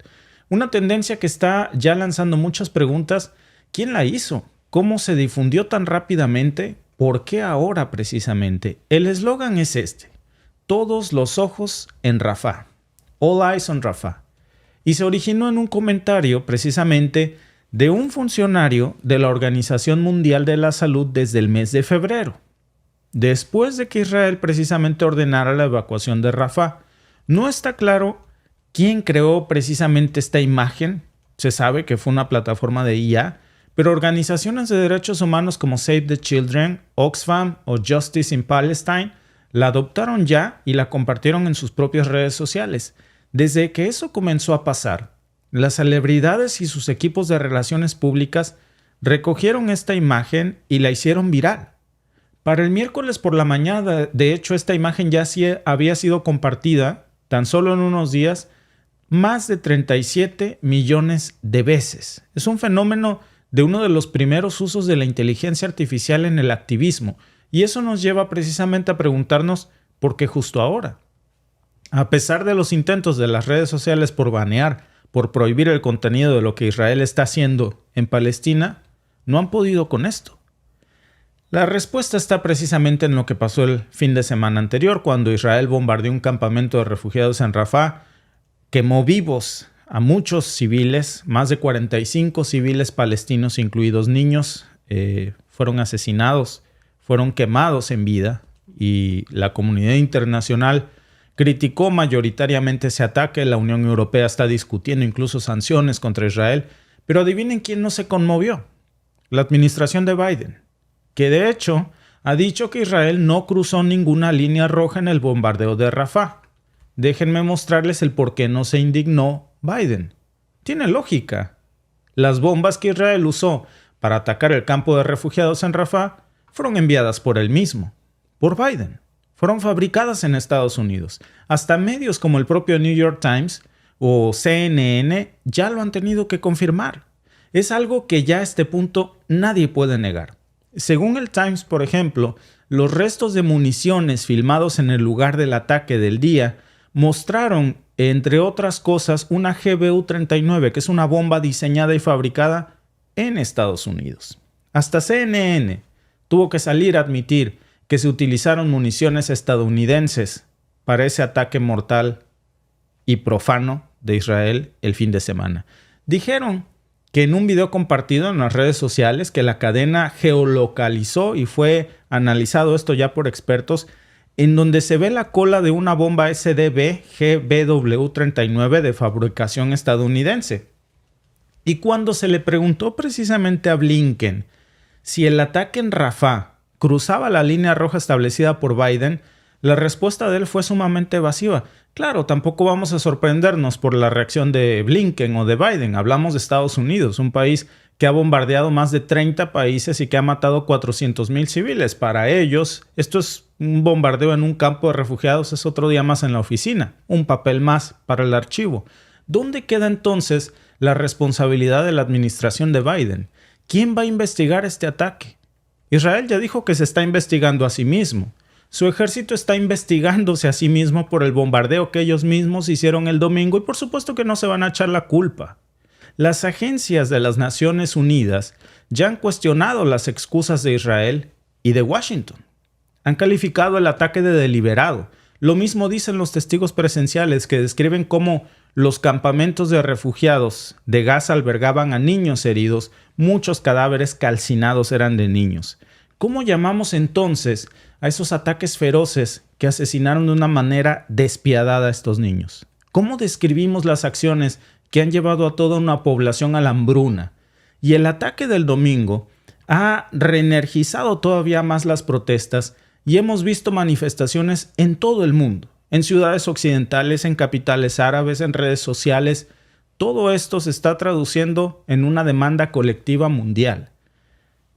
Una tendencia que está ya lanzando muchas preguntas. ¿Quién la hizo? ¿Cómo se difundió tan rápidamente? ¿Por qué ahora precisamente? El eslogan es este: todos los ojos en Rafah. All eyes on Rafah. Y se originó en un comentario precisamente de un funcionario de la Organización Mundial de la Salud desde el mes de febrero, después de que Israel precisamente ordenara la evacuación de Rafah. No está claro quién creó precisamente esta imagen. Se sabe que fue una plataforma de IA, pero organizaciones de derechos humanos como Save the Children, Oxfam o Justice in Palestine la adoptaron ya y la compartieron en sus propias redes sociales. Desde que eso comenzó a pasar, las celebridades y sus equipos de relaciones públicas recogieron esta imagen y la hicieron viral. Para el miércoles por la mañana, de hecho, esta imagen ya había sido compartida, tan solo en unos días, más de 37 millones de veces. Es un fenómeno de uno de los primeros usos de la inteligencia artificial en el activismo, y eso nos lleva precisamente a preguntarnos por qué justo ahora. A pesar de los intentos de las redes sociales por banear, por prohibir el contenido de lo que Israel está haciendo en Palestina, no han podido con esto. La respuesta está precisamente en lo que pasó el fin de semana anterior, cuando Israel bombardeó un campamento de refugiados en Rafah, quemó vivos a muchos civiles, más de 45 civiles palestinos, incluidos niños, fueron asesinados, fueron quemados en vida, y la comunidad internacional criticó mayoritariamente ese ataque. La Unión Europea está discutiendo incluso sanciones contra Israel, pero adivinen quién no se conmovió: la administración de Biden, que de hecho ha dicho que Israel no cruzó ninguna línea roja en el bombardeo de Rafah. Déjenme mostrarles el por qué no se indignó Biden. Tiene lógica. Las bombas que Israel usó para atacar el campo de refugiados en Rafah fueron enviadas por él mismo, por Biden. Fueron fabricadas en Estados Unidos. Hasta medios como el propio New York Times o CNN ya lo han tenido que confirmar. Es algo que ya a este punto nadie puede negar. Según el Times, por ejemplo, los restos de municiones filmados en el lugar del ataque del día mostraron, entre otras cosas, una GBU-39, que es una bomba diseñada y fabricada en Estados Unidos. Hasta CNN tuvo que salir a admitir que se utilizaron municiones estadounidenses para ese ataque mortal y profano de Israel el fin de semana. Dijeron que en un video compartido en las redes sociales, que la cadena geolocalizó y fue analizado esto ya por expertos, en donde se ve la cola de una bomba SDB GBW-39 de fabricación estadounidense. Y cuando se le preguntó precisamente a Blinken si el ataque en Rafah cruzaba la línea roja establecida por Biden, La respuesta de él fue sumamente evasiva. Claro, tampoco vamos a sorprendernos por la reacción de Blinken o de Biden. Hablamos de Estados Unidos, un país que ha bombardeado más de 30 países y que ha matado 400,000 civiles. Para ellos, esto es un bombardeo en un campo de refugiados, es otro día más en la oficina, un papel más para el archivo. ¿Dónde queda entonces la responsabilidad de la administración de Biden? ¿Quién va a investigar este ataque? Israel ya dijo que se está investigando a sí mismo. Su ejército está investigándose a sí mismo por el bombardeo que ellos mismos hicieron el domingo y por supuesto que no se van a echar la culpa. Las agencias de las Naciones Unidas ya han cuestionado las excusas de Israel y de Washington. Han calificado el ataque de deliberado. Lo mismo dicen los testigos presenciales que describen cómo los campamentos de refugiados de Gaza albergaban a niños heridos, muchos cadáveres calcinados eran de niños. ¿Cómo llamamos entonces a esos ataques feroces que asesinaron de una manera despiadada a estos niños? ¿Cómo describimos las acciones que han llevado a toda una población a la hambruna? Y el ataque del domingo ha reenergizado todavía más las protestas y hemos visto manifestaciones en todo el mundo, en ciudades occidentales, en capitales árabes, en redes sociales. Todo esto se está traduciendo en una demanda colectiva mundial.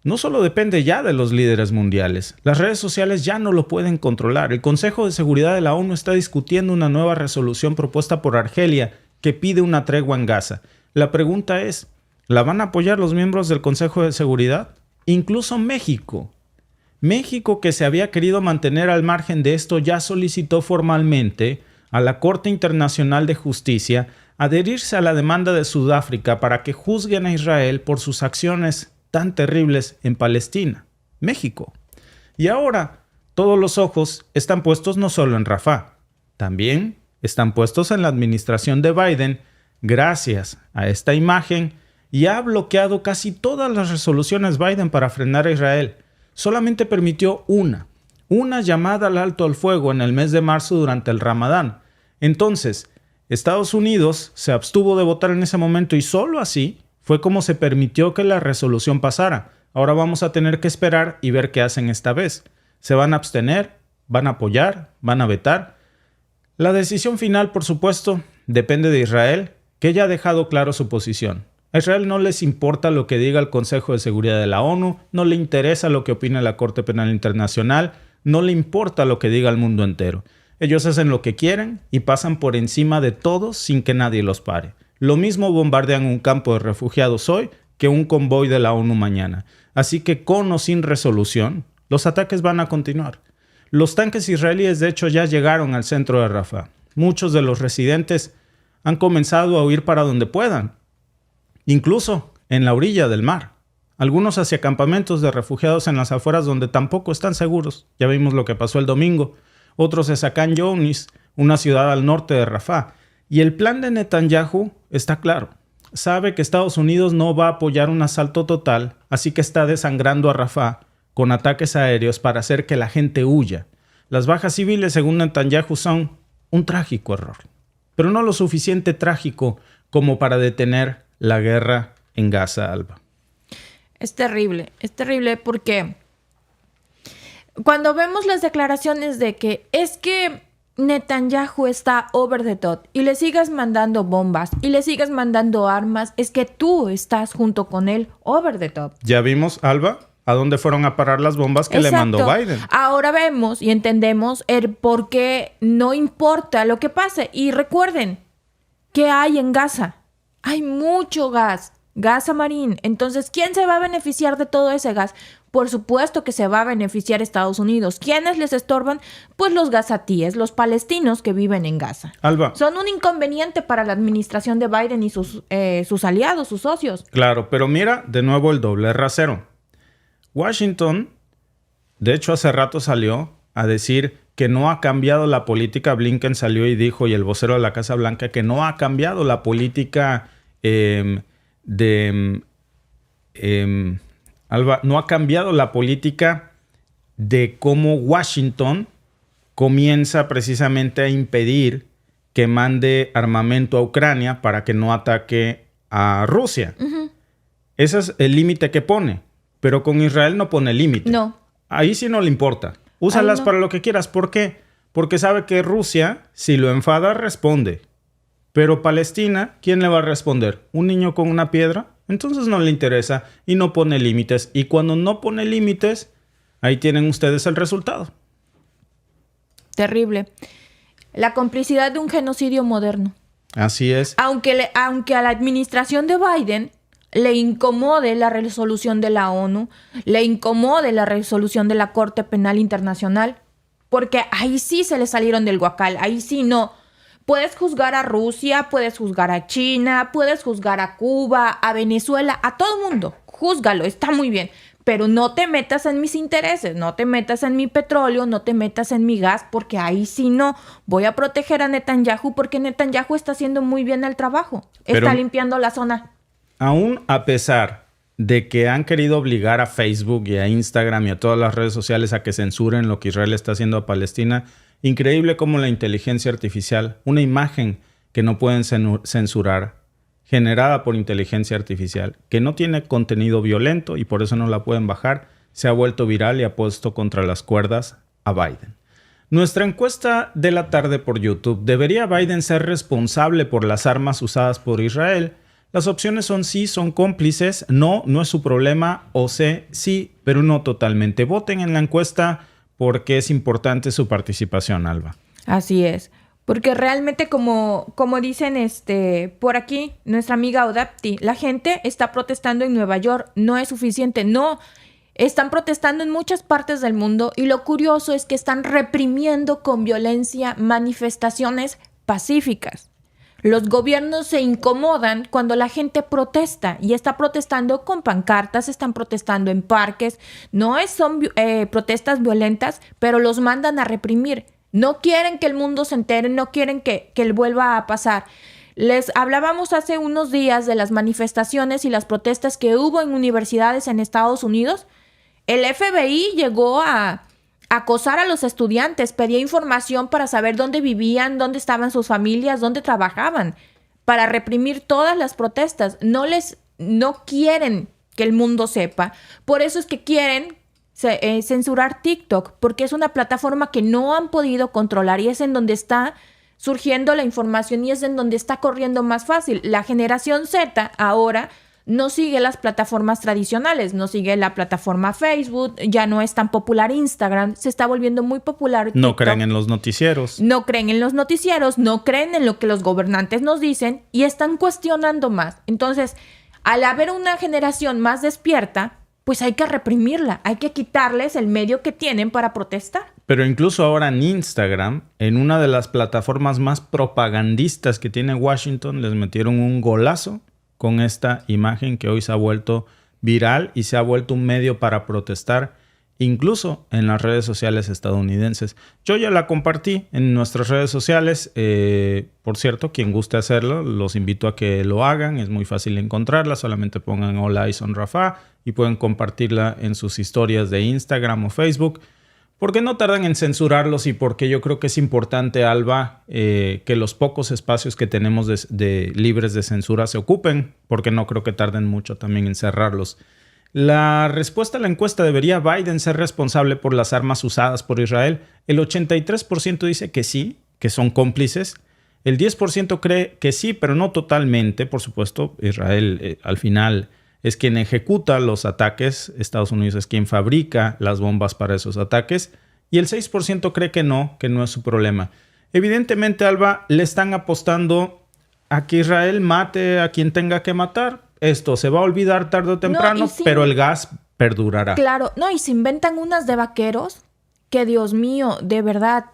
No solo depende ya de los líderes mundiales, las redes sociales ya no lo pueden controlar. El Consejo de Seguridad de la ONU está discutiendo una nueva resolución propuesta por Argelia que pide una tregua en Gaza. La pregunta es, ¿la van a apoyar los miembros del Consejo de Seguridad? Incluso México. México, que se había querido mantener al margen de esto, ya solicitó formalmente a la Corte Internacional de Justicia adherirse a la demanda de Sudáfrica para que juzguen a Israel por sus acciones tan terribles en Palestina, México. Y ahora todos los ojos están puestos no solo en Rafah, también están puestos en la administración de Biden gracias a esta imagen y ha bloqueado casi todas las resoluciones Biden para frenar a Israel. Solamente permitió una llamada al alto al fuego en el mes de marzo durante el Ramadán. Entonces, Estados Unidos se abstuvo de votar en ese momento y solo así fue como se permitió que la resolución pasara. Ahora vamos a tener que esperar y ver qué hacen esta vez. ¿Se van a abstener? ¿Van a apoyar? ¿Van a vetar? La decisión final, por supuesto, depende de Israel, que ya ha dejado claro su posición. A Israel no les importa lo que diga el Consejo de Seguridad de la ONU, no le interesa lo que opine la Corte Penal Internacional, no le importa lo que diga el mundo entero. Ellos hacen lo que quieren y pasan por encima de todos sin que nadie los pare. Lo mismo bombardean un campo de refugiados hoy que un convoy de la ONU mañana. Así que con o sin resolución, los ataques van a continuar. Los tanques israelíes de hecho ya llegaron al centro de Rafah. Muchos de los residentes han comenzado a huir para donde puedan, incluso en la orilla del mar. Algunos hacia campamentos de refugiados en las afueras donde tampoco están seguros. Ya vimos lo que pasó el domingo. Otros hacia Khan Younis, una ciudad al norte de Rafah. Y el plan de Netanyahu está claro. Sabe que Estados Unidos no va a apoyar un asalto total, así que está desangrando a Rafah con ataques aéreos para hacer que la gente huya. Las bajas civiles, según Netanyahu, son un trágico error, pero no lo suficiente trágico como para detener la guerra en Gaza, Alba. Es terrible porque cuando vemos las declaraciones de que es que Netanyahu está over the top y le sigas mandando bombas y le sigas mandando armas, es que tú estás junto con él over the top. Ya vimos, Alba, a dónde fueron a parar las bombas que le mandó Biden. Ahora vemos y entendemos el por qué no importa lo que pase. Y recuerden, ¿qué hay en Gaza? Hay mucho gas amarín. Entonces, ¿quién se va a beneficiar de todo ese gas? Por supuesto que se va a beneficiar Estados Unidos. ¿Quiénes les estorban? Pues los gazatíes, los palestinos que viven en Gaza. Alba. Son un inconveniente para la administración de Biden y sus aliados, sus socios. Claro, pero mira de nuevo el doble rasero. Washington, de hecho, hace rato salió a decir que no ha cambiado la política. Blinken salió y dijo, y el vocero de la Casa Blanca, que no ha cambiado la política Alba, no ha cambiado la política de cómo Washington comienza precisamente a impedir que mande armamento a Ucrania para que no ataque a Rusia. Uh-huh. Ese es el límite que pone, pero con Israel no pone límite. No. Ahí sí no le importa. Úsalas para lo que quieras. ¿Por qué? porque sabe que Rusia, si lo enfada, responde. Pero Palestina, ¿quién le va a responder? ¿Un niño con una piedra? Entonces no le interesa y no pone límites. Y cuando no pone límites, ahí tienen ustedes el resultado. Terrible. La complicidad de un genocidio moderno. Así es. Aunque a la administración de Biden le incomode la resolución de la ONU, le incomode la resolución de la Corte Penal Internacional, porque ahí sí se le salieron del guacal, ahí sí no. Puedes juzgar a Rusia, puedes juzgar a China, puedes juzgar a Cuba, a Venezuela, a todo mundo. Júzgalo, está muy bien. Pero no te metas en mis intereses, no te metas en mi petróleo, no te metas en mi gas, porque ahí sí no. Voy a proteger a Netanyahu porque Netanyahu está haciendo muy bien el trabajo. Está limpiando la zona. Aún a pesar de que han querido obligar a Facebook y a Instagram y a todas las redes sociales a que censuren lo que Israel está haciendo a Palestina, increíble cómo la inteligencia artificial, una imagen que no pueden censurar, generada por inteligencia artificial, que no tiene contenido violento y por eso no la pueden bajar, se ha vuelto viral y ha puesto contra las cuerdas a Biden. Nuestra encuesta de la tarde por YouTube: ¿debería Biden ser responsable por las armas usadas por Israel? Las opciones son sí, son cómplices, no, no es su problema, o C, sí, pero no totalmente. Voten en la encuesta porque es importante su participación, Alba. Así es. Porque realmente, como dicen por aquí, nuestra amiga Odapti, la gente está protestando en Nueva York, no es suficiente, no. Están protestando en muchas partes del mundo y lo curioso es que están reprimiendo con violencia manifestaciones pacíficas. Los gobiernos se incomodan cuando la gente protesta y está protestando con pancartas, están protestando en parques. Son protestas violentas, pero los mandan a reprimir. No quieren que el mundo se entere, no quieren que vuelva a pasar. Les hablábamos hace unos días de las manifestaciones y las protestas que hubo en universidades en Estados Unidos. El FBI llegó a acosar a los estudiantes, pedía información para saber dónde vivían, dónde estaban sus familias, dónde trabajaban, para reprimir todas las protestas. No quieren que el mundo sepa. Por eso es que quieren censurar TikTok, porque es una plataforma que no han podido controlar y es en donde está surgiendo la información y es en donde está corriendo más fácil. La generación Z ahora no sigue las plataformas tradicionales, no sigue la plataforma Facebook, ya no es tan popular Instagram, se está volviendo muy popular TikTok. No creen en los noticieros. No creen en los noticieros, no creen en lo que los gobernantes nos dicen y están cuestionando más. Entonces, al haber una generación más despierta, pues hay que reprimirla, hay que quitarles el medio que tienen para protestar. Pero incluso ahora en Instagram, en una de las plataformas más propagandistas que tiene Washington, les metieron un golazo con esta imagen que hoy se ha vuelto viral y se ha vuelto un medio para protestar, incluso en las redes sociales estadounidenses. Yo ya la compartí en nuestras redes sociales. Por cierto, quien guste hacerlo, los invito a que lo hagan. Es muy fácil encontrarla. Solamente pongan All Eyes on Rafah y pueden compartirla en sus historias de Instagram o Facebook. Porque no tardan en censurarlos y porque yo creo que es importante, Alba, que los pocos espacios que tenemos libres de censura se ocupen, porque no creo que tarden mucho también en cerrarlos. La respuesta a la encuesta: ¿debería Biden ser responsable por las armas usadas por Israel? El 83% dice que sí, que son cómplices. El 10% cree que sí, pero no totalmente. Por supuesto, Israel al final es quien ejecuta los ataques. Estados Unidos es quien fabrica las bombas para esos ataques. Y el 6% cree que no es su problema. Evidentemente, Alba, le están apostando a que Israel mate a quien tenga que matar. Esto se va a olvidar tarde o temprano, pero el gas perdurará. Claro, no, y se inventan unas de vaqueros que, Dios mío, de verdad,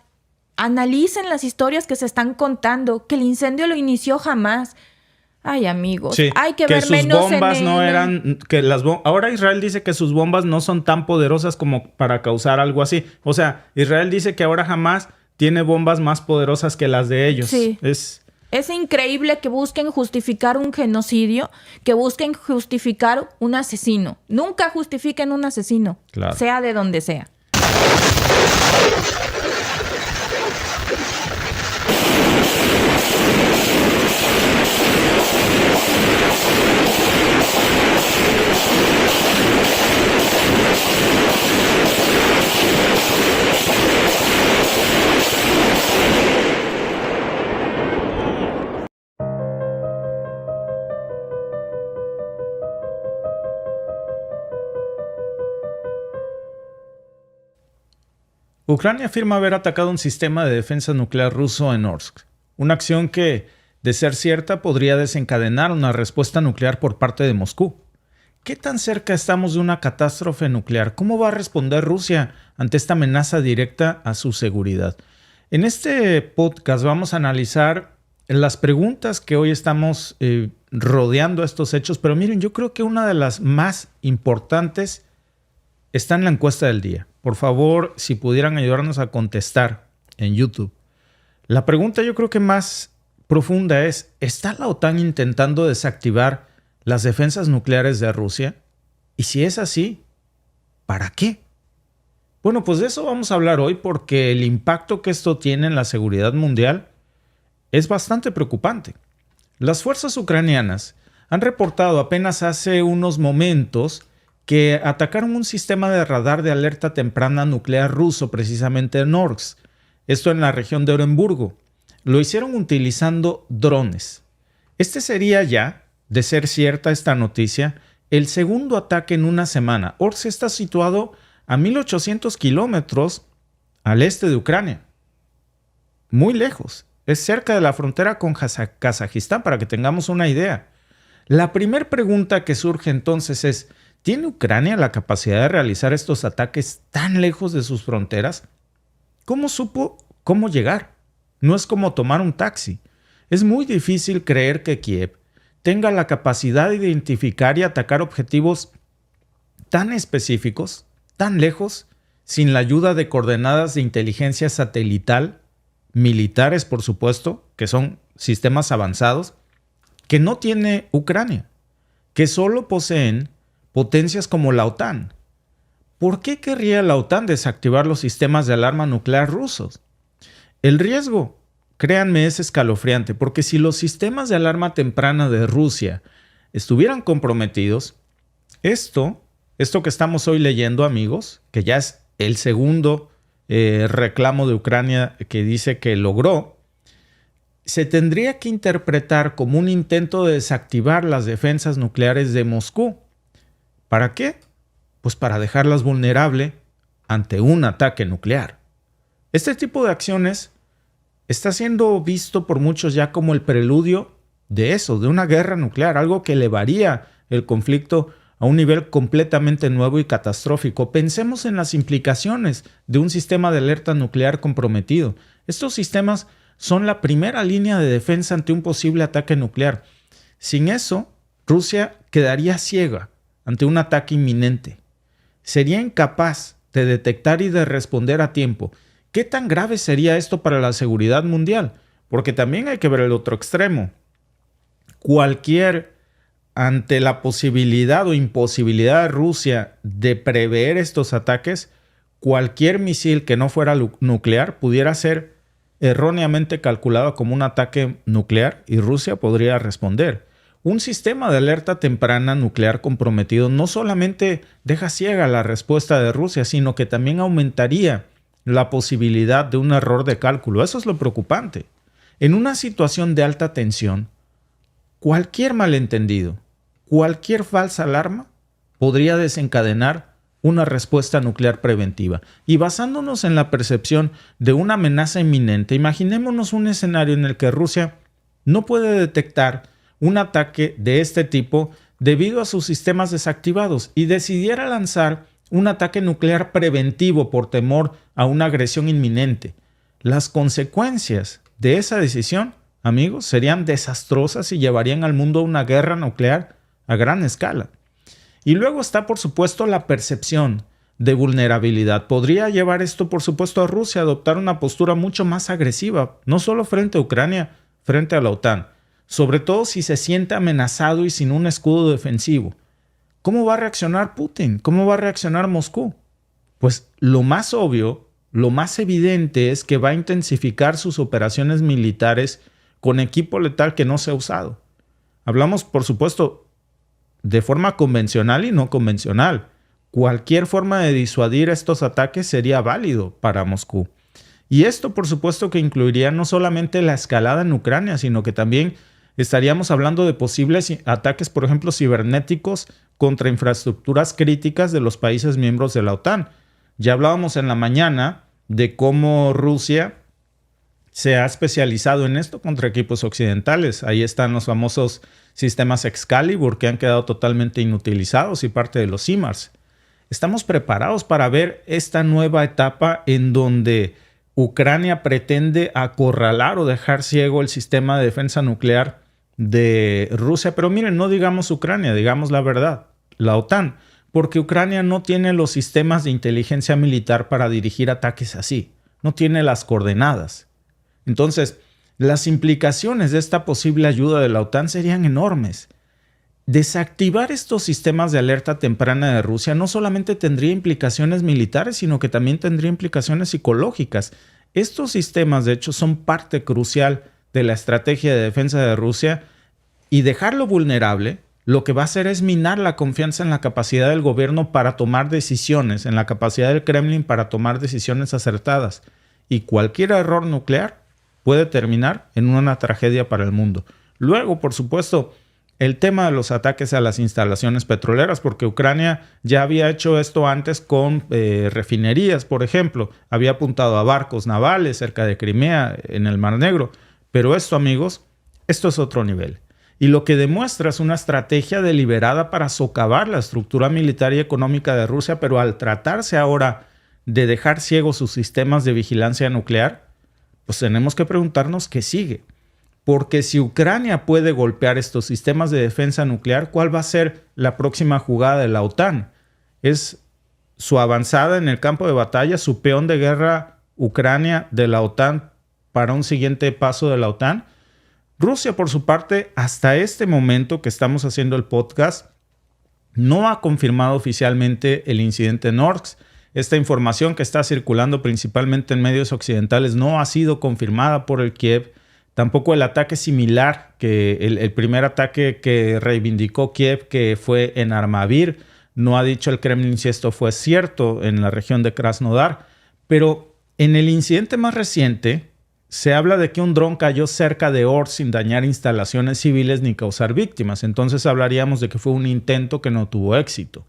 analicen las historias que se están contando, que el incendio lo inició Hamás. Ay, amigos, sí, hay que ver menos sus bombas no eran... Ahora Israel dice que sus bombas no son tan poderosas como para causar algo así. O sea, Israel dice que ahora Hamás tiene bombas más poderosas que las de ellos. Sí. Es increíble que busquen justificar un genocidio, que busquen justificar un asesino. Nunca justifiquen un asesino, claro, sea de donde sea. Ucrania afirma haber atacado un sistema de defensa nuclear ruso en Orsk, una acción que, de ser cierta, podría desencadenar una respuesta nuclear por parte de Moscú. ¿Qué tan cerca estamos de una catástrofe nuclear? ¿Cómo va a responder Rusia ante esta amenaza directa a su seguridad? En este podcast vamos a analizar las preguntas que hoy estamos rodeando a estos hechos, pero miren, yo creo que una de las más importantes está en la encuesta del día. Por favor, si pudieran ayudarnos a contestar en YouTube. La pregunta yo creo que más profunda es, ¿está la OTAN intentando desactivar las defensas nucleares de Rusia? Y si es así, ¿para qué? Bueno, pues de eso vamos a hablar hoy porque el impacto que esto tiene en la seguridad mundial es bastante preocupante. Las fuerzas ucranianas han reportado apenas hace unos momentos que atacaron un sistema de radar de alerta temprana nuclear ruso precisamente en Orsk, esto en la región de Orenburgo. Lo hicieron utilizando drones. Este sería ya, de ser cierta esta noticia, el segundo ataque en una semana. Orsk está situado a 1.800 kilómetros al este de Ucrania. Muy lejos. Es cerca de la frontera con Kazajistán, para que tengamos una idea. La primera pregunta que surge entonces es, ¿tiene Ucrania la capacidad de realizar estos ataques tan lejos de sus fronteras? ¿Cómo supo cómo llegar? No es como tomar un taxi. Es muy difícil creer que Kiev tenga la capacidad de identificar y atacar objetivos tan específicos, tan lejos, sin la ayuda de coordenadas de inteligencia satelital, militares por supuesto, que son sistemas avanzados, que no tiene Ucrania, que solo poseen potencias como la OTAN. ¿Por qué querría la OTAN desactivar los sistemas de alarma nuclear rusos? El riesgo, créanme, es escalofriante, porque si los sistemas de alarma temprana de Rusia estuvieran comprometidos, esto que estamos hoy leyendo, amigos, que ya es el segundo reclamo de Ucrania que dice que logró, se tendría que interpretar como un intento de desactivar las defensas nucleares de Moscú. ¿Para qué? Pues para dejarlas vulnerables ante un ataque nuclear. Este tipo de acciones está siendo visto por muchos ya como el preludio de eso, de una guerra nuclear, algo que elevaría el conflicto a un nivel completamente nuevo y catastrófico. Pensemos en las implicaciones de un sistema de alerta nuclear comprometido. Estos sistemas son la primera línea de defensa ante un posible ataque nuclear. Sin eso, Rusia quedaría ciega ante un ataque inminente. Sería incapaz de detectar y de responder a tiempo. ¿Qué tan grave sería esto para la seguridad mundial? Porque también hay que ver el otro extremo. Ante la posibilidad o imposibilidad de Rusia de prever estos ataques, cualquier misil que no fuera nuclear pudiera ser erróneamente calculado como un ataque nuclear y Rusia podría responder. Un sistema de alerta temprana nuclear comprometido no solamente deja ciega la respuesta de Rusia, sino que también aumentaría la posibilidad de un error de cálculo. Eso es lo preocupante. En una situación de alta tensión, cualquier malentendido, cualquier falsa alarma podría desencadenar una respuesta nuclear preventiva. Y basándonos en la percepción de una amenaza inminente, imaginémonos un escenario en el que Rusia no puede detectar un ataque de este tipo debido a sus sistemas desactivados y decidiera lanzar un ataque nuclear preventivo por temor a una agresión inminente. Las consecuencias de esa decisión, amigos, serían desastrosas y llevarían al mundo a una guerra nuclear a gran escala. Y luego está, por supuesto, la percepción de vulnerabilidad. Podría llevar esto, por supuesto, a Rusia a adoptar una postura mucho más agresiva, no solo frente a Ucrania, frente a la OTAN, sobre todo si se siente amenazado y sin un escudo defensivo. ¿Cómo va a reaccionar Putin? ¿Cómo va a reaccionar Moscú? Pues lo más obvio, lo más evidente es que va a intensificar sus operaciones militares con equipo letal que no se ha usado. Hablamos, por supuesto, de forma convencional y no convencional. Cualquier forma de disuadir estos ataques sería válido para Moscú. Y esto, por supuesto, que incluiría no solamente la escalada en Ucrania, sino que también estaríamos hablando de posibles ataques, por ejemplo, cibernéticos contra infraestructuras críticas de los países miembros de la OTAN. Ya hablábamos en la mañana de cómo Rusia se ha especializado en esto contra equipos occidentales. Ahí están los famosos sistemas Excalibur que han quedado totalmente inutilizados y parte de los HIMARS. Estamos preparados para ver esta nueva etapa en donde Ucrania pretende acorralar o dejar ciego el sistema de defensa nuclear de Rusia. Pero miren, no digamos Ucrania, digamos la verdad, la OTAN, porque Ucrania no tiene los sistemas de inteligencia militar para dirigir ataques así, no tiene las coordenadas. Entonces, las implicaciones de esta posible ayuda de la OTAN serían enormes. Desactivar estos sistemas de alerta temprana de Rusia no solamente tendría implicaciones militares, sino que también tendría implicaciones psicológicas. Estos sistemas, de hecho, son parte crucial de la estrategia de defensa de Rusia, y dejarlo vulnerable lo que va a hacer es minar la confianza en la capacidad del gobierno para tomar decisiones, en la capacidad del Kremlin para tomar decisiones acertadas. Y cualquier error nuclear puede terminar en una tragedia para el mundo. Luego, por supuesto, el tema de los ataques a las instalaciones petroleras, porque Ucrania ya había hecho esto antes con refinerías, por ejemplo. Había apuntado a barcos navales cerca de Crimea, en el Mar Negro. Pero esto, amigos, esto es otro nivel. Y lo que demuestra es una estrategia deliberada para socavar la estructura militar y económica de Rusia, pero al tratarse ahora de dejar ciegos sus sistemas de vigilancia nuclear, pues tenemos que preguntarnos qué sigue. Porque si Ucrania puede golpear estos sistemas de defensa nuclear, ¿cuál va a ser la próxima jugada de la OTAN? ¿Es su avanzada en el campo de batalla, su peón de guerra Ucrania de la OTAN para un siguiente paso de la OTAN? Rusia, por su parte, hasta este momento que estamos haciendo el podcast, no ha confirmado oficialmente el incidente en Orsk. Esta información que está circulando principalmente en medios occidentales no ha sido confirmada por el Kiev. Tampoco el ataque similar, que el primer ataque que reivindicó Kiev, que fue en Armavir. No ha dicho el Kremlin si esto fue cierto en la región de Krasnodar. Pero en el incidente más reciente se habla de que un dron cayó cerca de Orsk sin dañar instalaciones civiles ni causar víctimas. Entonces hablaríamos de que fue un intento que no tuvo éxito.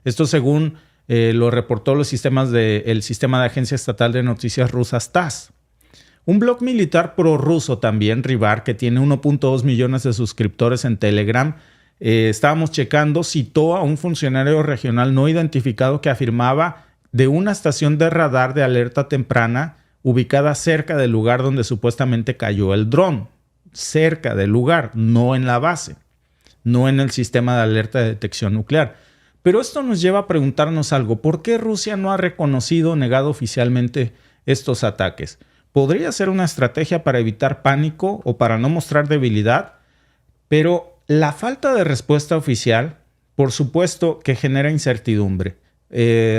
Esto según lo reportó el sistema de agencia estatal de noticias rusas TASS. Un blog militar prorruso también, Rivar, que tiene 1.2 millones de suscriptores en Telegram, estábamos checando, citó a un funcionario regional no identificado que afirmaba de una estación de radar de alerta temprana ubicada cerca del lugar donde supuestamente cayó el dron. Cerca del lugar, no en la base, no en el sistema de alerta de detección nuclear. Pero esto nos lleva a preguntarnos algo. ¿Por qué Rusia no ha reconocido o negado oficialmente estos ataques? Podría ser una estrategia para evitar pánico o para no mostrar debilidad, pero la falta de respuesta oficial, por supuesto que genera incertidumbre.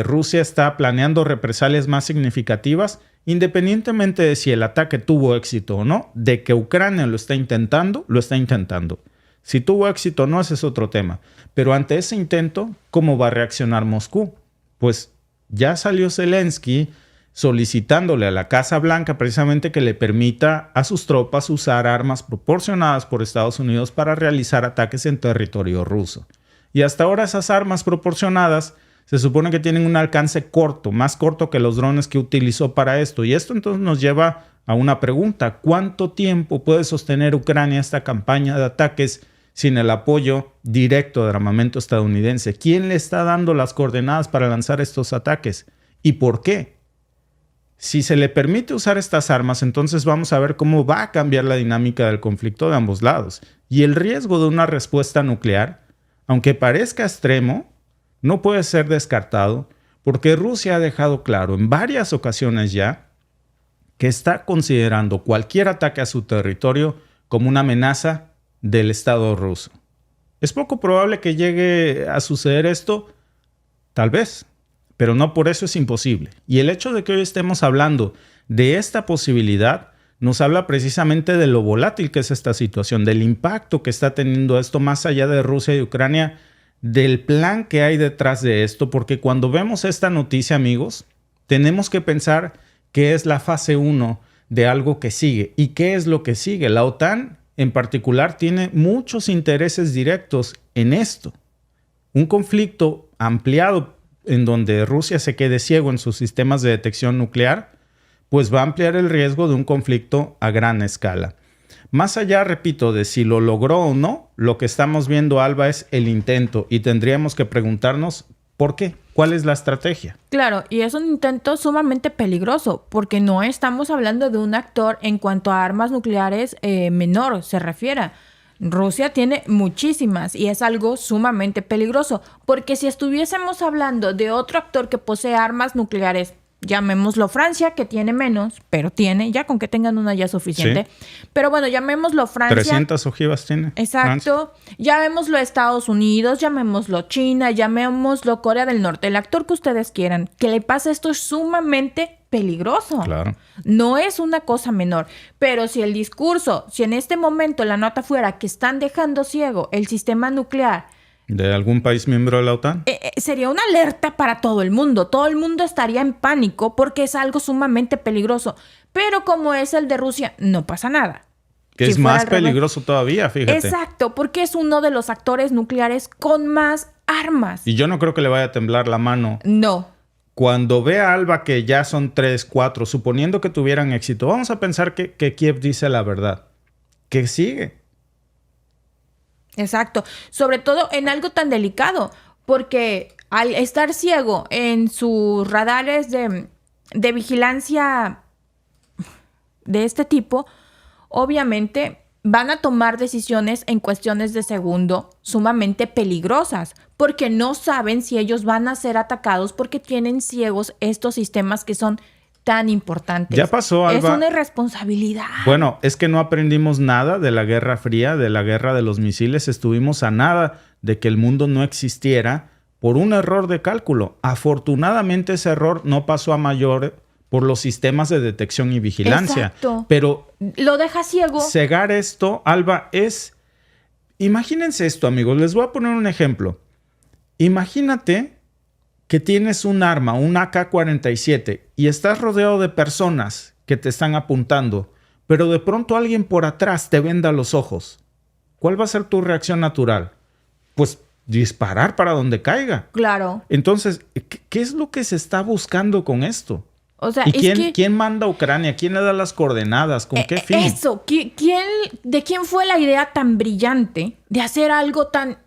Rusia está planeando represalias más significativas, independientemente de si el ataque tuvo éxito o no. De que Ucrania lo está intentando, lo está intentando. Si tuvo éxito o no, ese es otro tema. Pero ante ese intento, ¿cómo va a reaccionar Moscú? Pues ya salió Zelensky solicitándole a la Casa Blanca precisamente que le permita a sus tropas usar armas proporcionadas por Estados Unidos para realizar ataques en territorio ruso. Y hasta ahora esas armas proporcionadas se supone que tienen un alcance corto, más corto que los drones que utilizó para esto. Y esto entonces nos lleva a una pregunta. ¿Cuánto tiempo puede sostener Ucrania esta campaña de ataques sin el apoyo directo del armamento estadounidense? ¿Quién le está dando las coordenadas para lanzar estos ataques? ¿Y por qué? Si se le permite usar estas armas, entonces vamos a ver cómo va a cambiar la dinámica del conflicto de ambos lados. Y el riesgo de una respuesta nuclear, aunque parezca extremo, no puede ser descartado porque Rusia ha dejado claro en varias ocasiones ya que está considerando cualquier ataque a su territorio como una amenaza del Estado ruso. ¿Es poco probable que llegue a suceder esto? Tal vez. Pero no por eso es imposible. Y el hecho de que hoy estemos hablando de esta posibilidad nos habla precisamente de lo volátil que es esta situación, del impacto que está teniendo esto más allá de Rusia y Ucrania, del plan que hay detrás de esto, porque cuando vemos esta noticia, amigos, tenemos que pensar que es la fase 1 de algo que sigue. ¿Y qué es lo que sigue? La OTAN en particular tiene muchos intereses directos en esto. Un conflicto ampliado en donde Rusia se quede ciego en sus sistemas de detección nuclear pues va a ampliar el riesgo de un conflicto a gran escala. Más allá, repito, de si lo logró o no, lo que estamos viendo, Alba, es el intento y tendríamos que preguntarnos ¿por qué? ¿Cuál es la estrategia? Claro, y es un intento sumamente peligroso porque no estamos hablando de un actor en cuanto a armas nucleares menor se refiere. Rusia tiene muchísimas y es algo sumamente peligroso porque si estuviésemos hablando de otro actor que posee armas nucleares, llamémoslo Francia, que tiene menos, pero tiene, ya con que tengan una ya es suficiente. Sí. Pero bueno, llamémoslo Francia. 300 ojivas tiene. Exacto. Francia. Llamémoslo Estados Unidos, llamémoslo China, llamémoslo Corea del Norte, el actor que ustedes quieran. Que le pase esto es sumamente peligroso. Claro. No es una cosa menor. Pero si el discurso, si en este momento la nota fuera que están dejando ciego el sistema nuclear, ¿de algún país miembro de la OTAN? Sería una alerta para todo el mundo. Todo el mundo estaría en pánico porque es algo sumamente peligroso. Pero como es el de Rusia, no pasa nada. Que si es más peligroso todavía, fíjate. Exacto, porque es uno de los actores nucleares con más armas. Y yo no creo que le vaya a temblar la mano. No. Cuando vea a Alba que ya son 3, 4, suponiendo que tuvieran éxito, vamos a pensar que Kiev dice la verdad. Que sigue. Exacto, sobre todo en algo tan delicado, porque al estar ciego en sus radares de vigilancia de este tipo, obviamente van a tomar decisiones en cuestiones de segundo sumamente peligrosas, porque no saben si ellos van a ser atacados porque tienen ciegos estos sistemas que son tan importantes. Ya pasó, Alba. Es una irresponsabilidad. Bueno, es que no aprendimos nada de la Guerra Fría, de la guerra de los misiles. Estuvimos a nada de que el mundo no existiera por un error de cálculo. Afortunadamente ese error no pasó a mayor por los sistemas de detección y vigilancia. Exacto. Pero lo deja ciego. Cegar esto, Alba, es... Imagínense esto, amigos. Les voy a poner un ejemplo. Imagínate que tienes un arma, un AK-47, y estás rodeado de personas que te están apuntando, pero de pronto alguien por atrás te venda los ojos. ¿Cuál va a ser tu reacción natural? Pues disparar para donde caiga. Claro. Entonces, ¿qué es lo que se está buscando con esto? O sea, ¿Y quién manda a Ucrania? ¿Quién le da las coordenadas? ¿Con qué fin? Eso, ¿de quién fue la idea tan brillante de hacer algo tan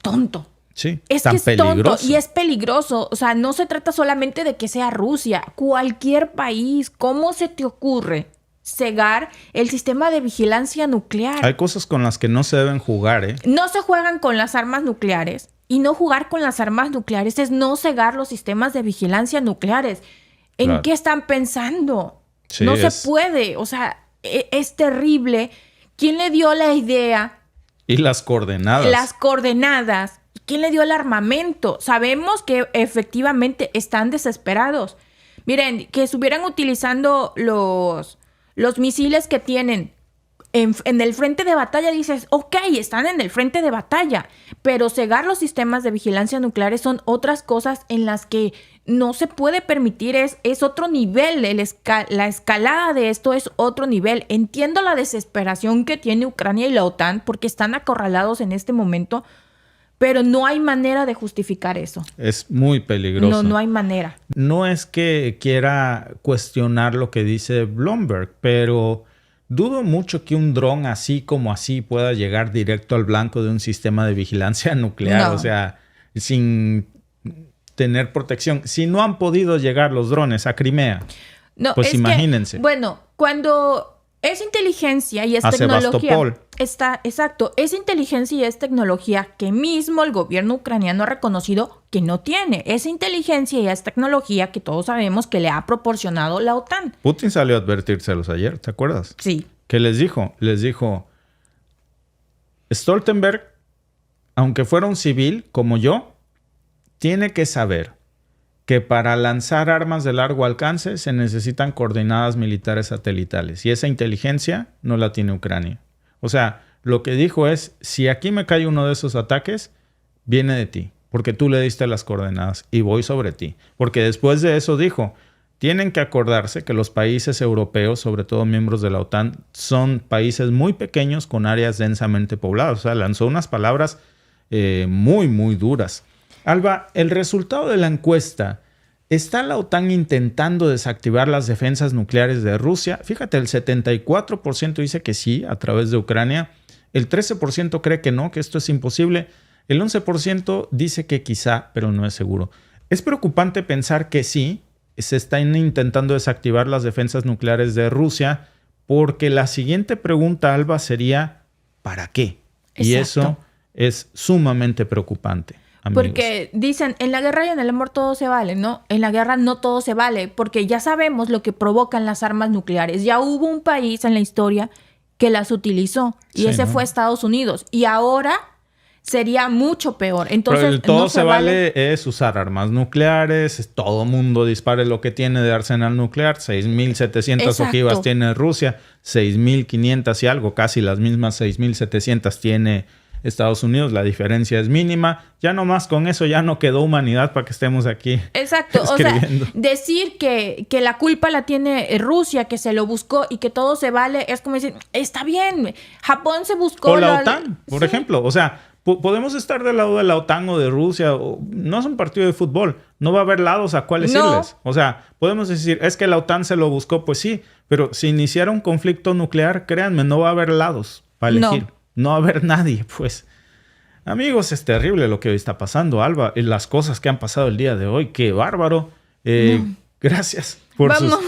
tonto? Sí, es tan que es peligroso. Tonto y es peligroso. O sea, no se trata solamente de que sea Rusia. Cualquier país. ¿Cómo se te ocurre cegar el sistema de vigilancia nuclear? Hay cosas con las que no se deben jugar, ¿eh? No se juegan con las armas nucleares. Y no jugar con las armas nucleares es no cegar los sistemas de vigilancia nucleares. ¿En Claro. qué están pensando? Sí, no se puede. O sea, es terrible. ¿Quién le dio la idea? Y las coordenadas. Las coordenadas. ¿Quién le dio el armamento? Sabemos que efectivamente están desesperados. Miren, que estuvieran utilizando los misiles que tienen en el frente de batalla, dices, ok, están en el frente de batalla, pero cegar los sistemas de vigilancia nucleares son otras cosas en las que no se puede permitir, es otro nivel, la escalada de esto es otro nivel. Entiendo la desesperación que tiene Ucrania y la OTAN porque están acorralados en este momento, pero no hay manera de justificar eso. Es muy peligroso. No hay manera. No es que quiera cuestionar lo que dice Bloomberg, pero dudo mucho que un dron así como así pueda llegar directo al blanco de un sistema de vigilancia nuclear. No. O sea, sin tener protección. Si no han podido llegar los drones a Crimea, No, pues es imagínense. Que, bueno, cuando es inteligencia y es A tecnología. Sebastopol. Exacto. Es inteligencia y es tecnología que mismo el gobierno ucraniano ha reconocido que no tiene. Es inteligencia y es tecnología que todos sabemos que le ha proporcionado la OTAN. Putin salió a advertírselos ayer, ¿te acuerdas? Sí. ¿Qué les dijo? Les dijo, Stoltenberg, aunque fuera un civil como yo, tiene que saber que para lanzar armas de largo alcance se necesitan coordenadas militares satelitales y esa inteligencia no la tiene Ucrania. O sea, lo que dijo es, si aquí me cae uno de esos ataques, viene de ti, porque tú le diste las coordenadas y voy sobre ti. Porque después de eso dijo, tienen que acordarse que los países europeos, sobre todo miembros de la OTAN, son países muy pequeños con áreas densamente pobladas. O sea, lanzó unas palabras muy, muy duras. Alba, el resultado de la encuesta ¿Está la OTAN intentando desactivar las defensas nucleares de Rusia? Fíjate, el 74% dice que sí, a través de Ucrania. El 13% cree que no, que esto es imposible. El 11% dice que quizá, pero no es seguro. Es preocupante pensar que sí, se están intentando desactivar las defensas nucleares de Rusia, porque la siguiente pregunta, Alba, sería ¿para qué? Y eso es sumamente preocupante. Amigos. Porque dicen, en la guerra y en el amor todo se vale, ¿no? En la guerra no todo se vale, porque ya sabemos lo que provocan las armas nucleares. Ya hubo un país en la historia que las utilizó y ese fue Estados Unidos. Y ahora sería mucho peor. Entonces, pero el todo se vale es usar armas nucleares, todo mundo dispare lo que tiene de arsenal nuclear. 6.700 ojivas tiene Rusia, 6.500 y algo, casi las mismas 6.700 tiene Estados Unidos. La diferencia es mínima. Ya nomás con eso ya no quedó humanidad para que estemos aquí. Exacto. O sea, decir que la culpa la tiene Rusia, que se lo buscó y que todo se vale, es como decir, está bien, Japón se buscó. O la OTAN, por ejemplo. O sea, podemos estar del lado de la OTAN o de Rusia. No es un partido de fútbol. No va a haber lados a cuáles irles. O sea, podemos decir, es que la OTAN se lo buscó. Pues sí, pero si iniciara un conflicto nuclear, créanme, no va a haber lados para elegir. No va a haber nadie, pues. Amigos, es terrible lo que hoy está pasando, Alba. Las cosas que han pasado el día de hoy. ¡Qué bárbaro! Gracias por Vamos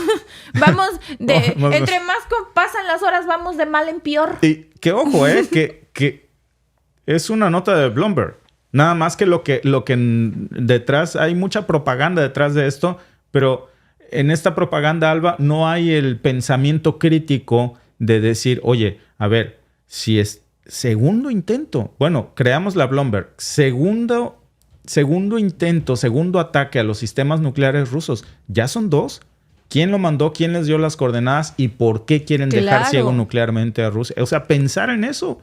entre más pasan las horas, vamos de mal en peor. Y que ojo, que es una nota de Bloomberg. Nada más que lo que detrás, hay mucha propaganda detrás de esto, pero en esta propaganda, Alba, no hay el pensamiento crítico de decir, oye, a ver, si es segundo intento. Bueno, creamos la Bloomberg. Segundo intento, segundo ataque a los sistemas nucleares rusos. Ya son 2. ¿Quién lo mandó? ¿Quién les dio las coordenadas? ¿Y por qué quieren dejar ciego nuclearmente a Rusia? O sea, pensar en eso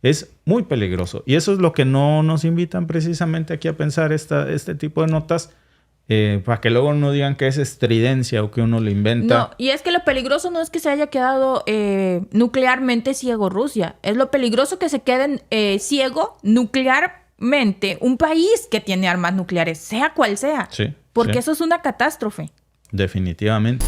es muy peligroso. Y eso es lo que no nos invitan precisamente aquí a pensar este tipo de notas. Para que luego no digan que es estridencia o que uno lo inventa. No, y es que lo peligroso no es que se haya quedado nuclearmente ciego Rusia. Es lo peligroso que se queden ciego nuclearmente un país que tiene armas nucleares, sea cual sea. Sí, porque eso es una catástrofe. Definitivamente.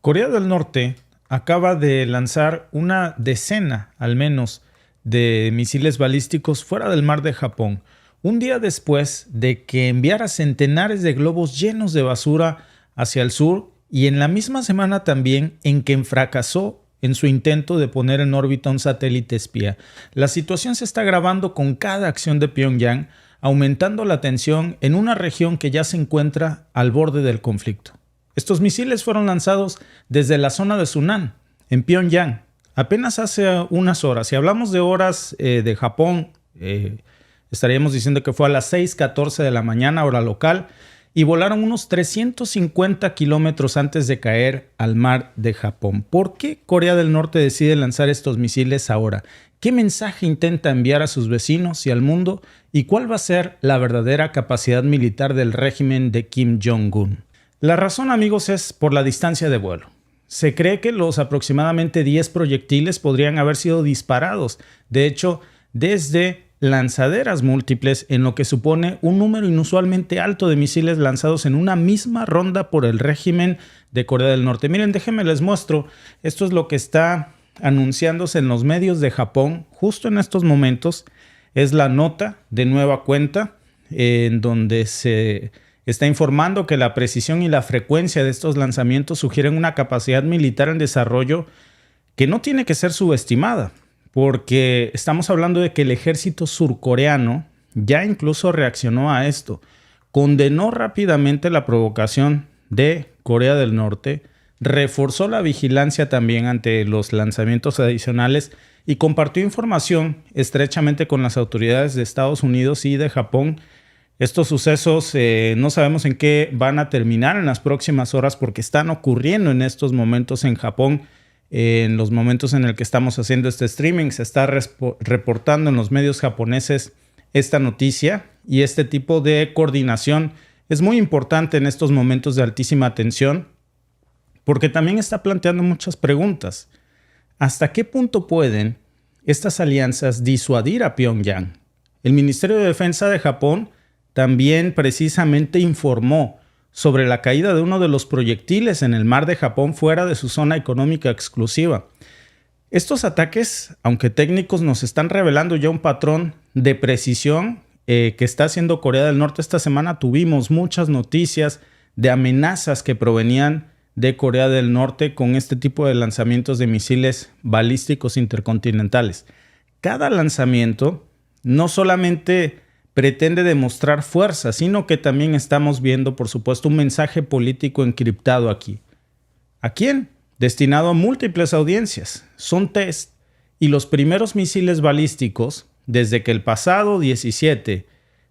Corea del Norte acaba de lanzar una decena, al menos, de misiles balísticos fuera del mar de Japón. Un día después de que enviara centenares de globos llenos de basura hacia el sur y en la misma semana también en que fracasó en su intento de poner en órbita un satélite espía. La situación se está agravando con cada acción de Pyongyang, aumentando la tensión en una región que ya se encuentra al borde del conflicto. Estos misiles fueron lanzados desde la zona de Sunan, en Pyongyang, apenas hace unas horas. Si hablamos de horas de Japón, estaríamos diciendo que fue a las 6:14 de la mañana, hora local, y volaron unos 350 kilómetros antes de caer al mar de Japón. ¿Por qué Corea del Norte decide lanzar estos misiles ahora? ¿Qué mensaje intenta enviar a sus vecinos y al mundo? ¿Y cuál va a ser la verdadera capacidad militar del régimen de Kim Jong-un? La razón, amigos, es por la distancia de vuelo. Se cree que los aproximadamente 10 proyectiles podrían haber sido disparados. De hecho, desde lanzaderas múltiples, en lo que supone un número inusualmente alto de misiles lanzados en una misma ronda por el régimen de Corea del Norte. Miren, déjenme les muestro. Esto es lo que está anunciándose en los medios de Japón justo en estos momentos. Es la nota de nueva cuenta en donde se está informando que la precisión y la frecuencia de estos lanzamientos sugieren una capacidad militar en desarrollo que no tiene que ser subestimada. Porque estamos hablando de que el ejército surcoreano ya incluso reaccionó a esto. Condenó rápidamente la provocación de Corea del Norte, reforzó la vigilancia también ante los lanzamientos adicionales y compartió información estrechamente con las autoridades de Estados Unidos y de Japón. Estos sucesos no sabemos en qué van a terminar en las próximas horas porque están ocurriendo en estos momentos en Japón. En los momentos en el que estamos haciendo este streaming, se está reportando en los medios japoneses esta noticia y este tipo de coordinación es muy importante en estos momentos de altísima tensión porque también está planteando muchas preguntas. ¿Hasta qué punto pueden estas alianzas disuadir a Pyongyang? El Ministerio de Defensa de Japón también precisamente informó sobre la caída de uno de los proyectiles en el mar de Japón fuera de su zona económica exclusiva. Estos ataques, aunque técnicos, nos están revelando ya un patrón de precisión que está haciendo Corea del Norte. Esta semana tuvimos muchas noticias de amenazas que provenían de Corea del Norte con este tipo de lanzamientos de misiles balísticos intercontinentales. Cada lanzamiento no solamente pretende demostrar fuerza, sino que también estamos viendo, por supuesto, un mensaje político encriptado aquí. ¿A quién? Destinado a múltiples audiencias. Son test y los primeros misiles balísticos, desde que el pasado 17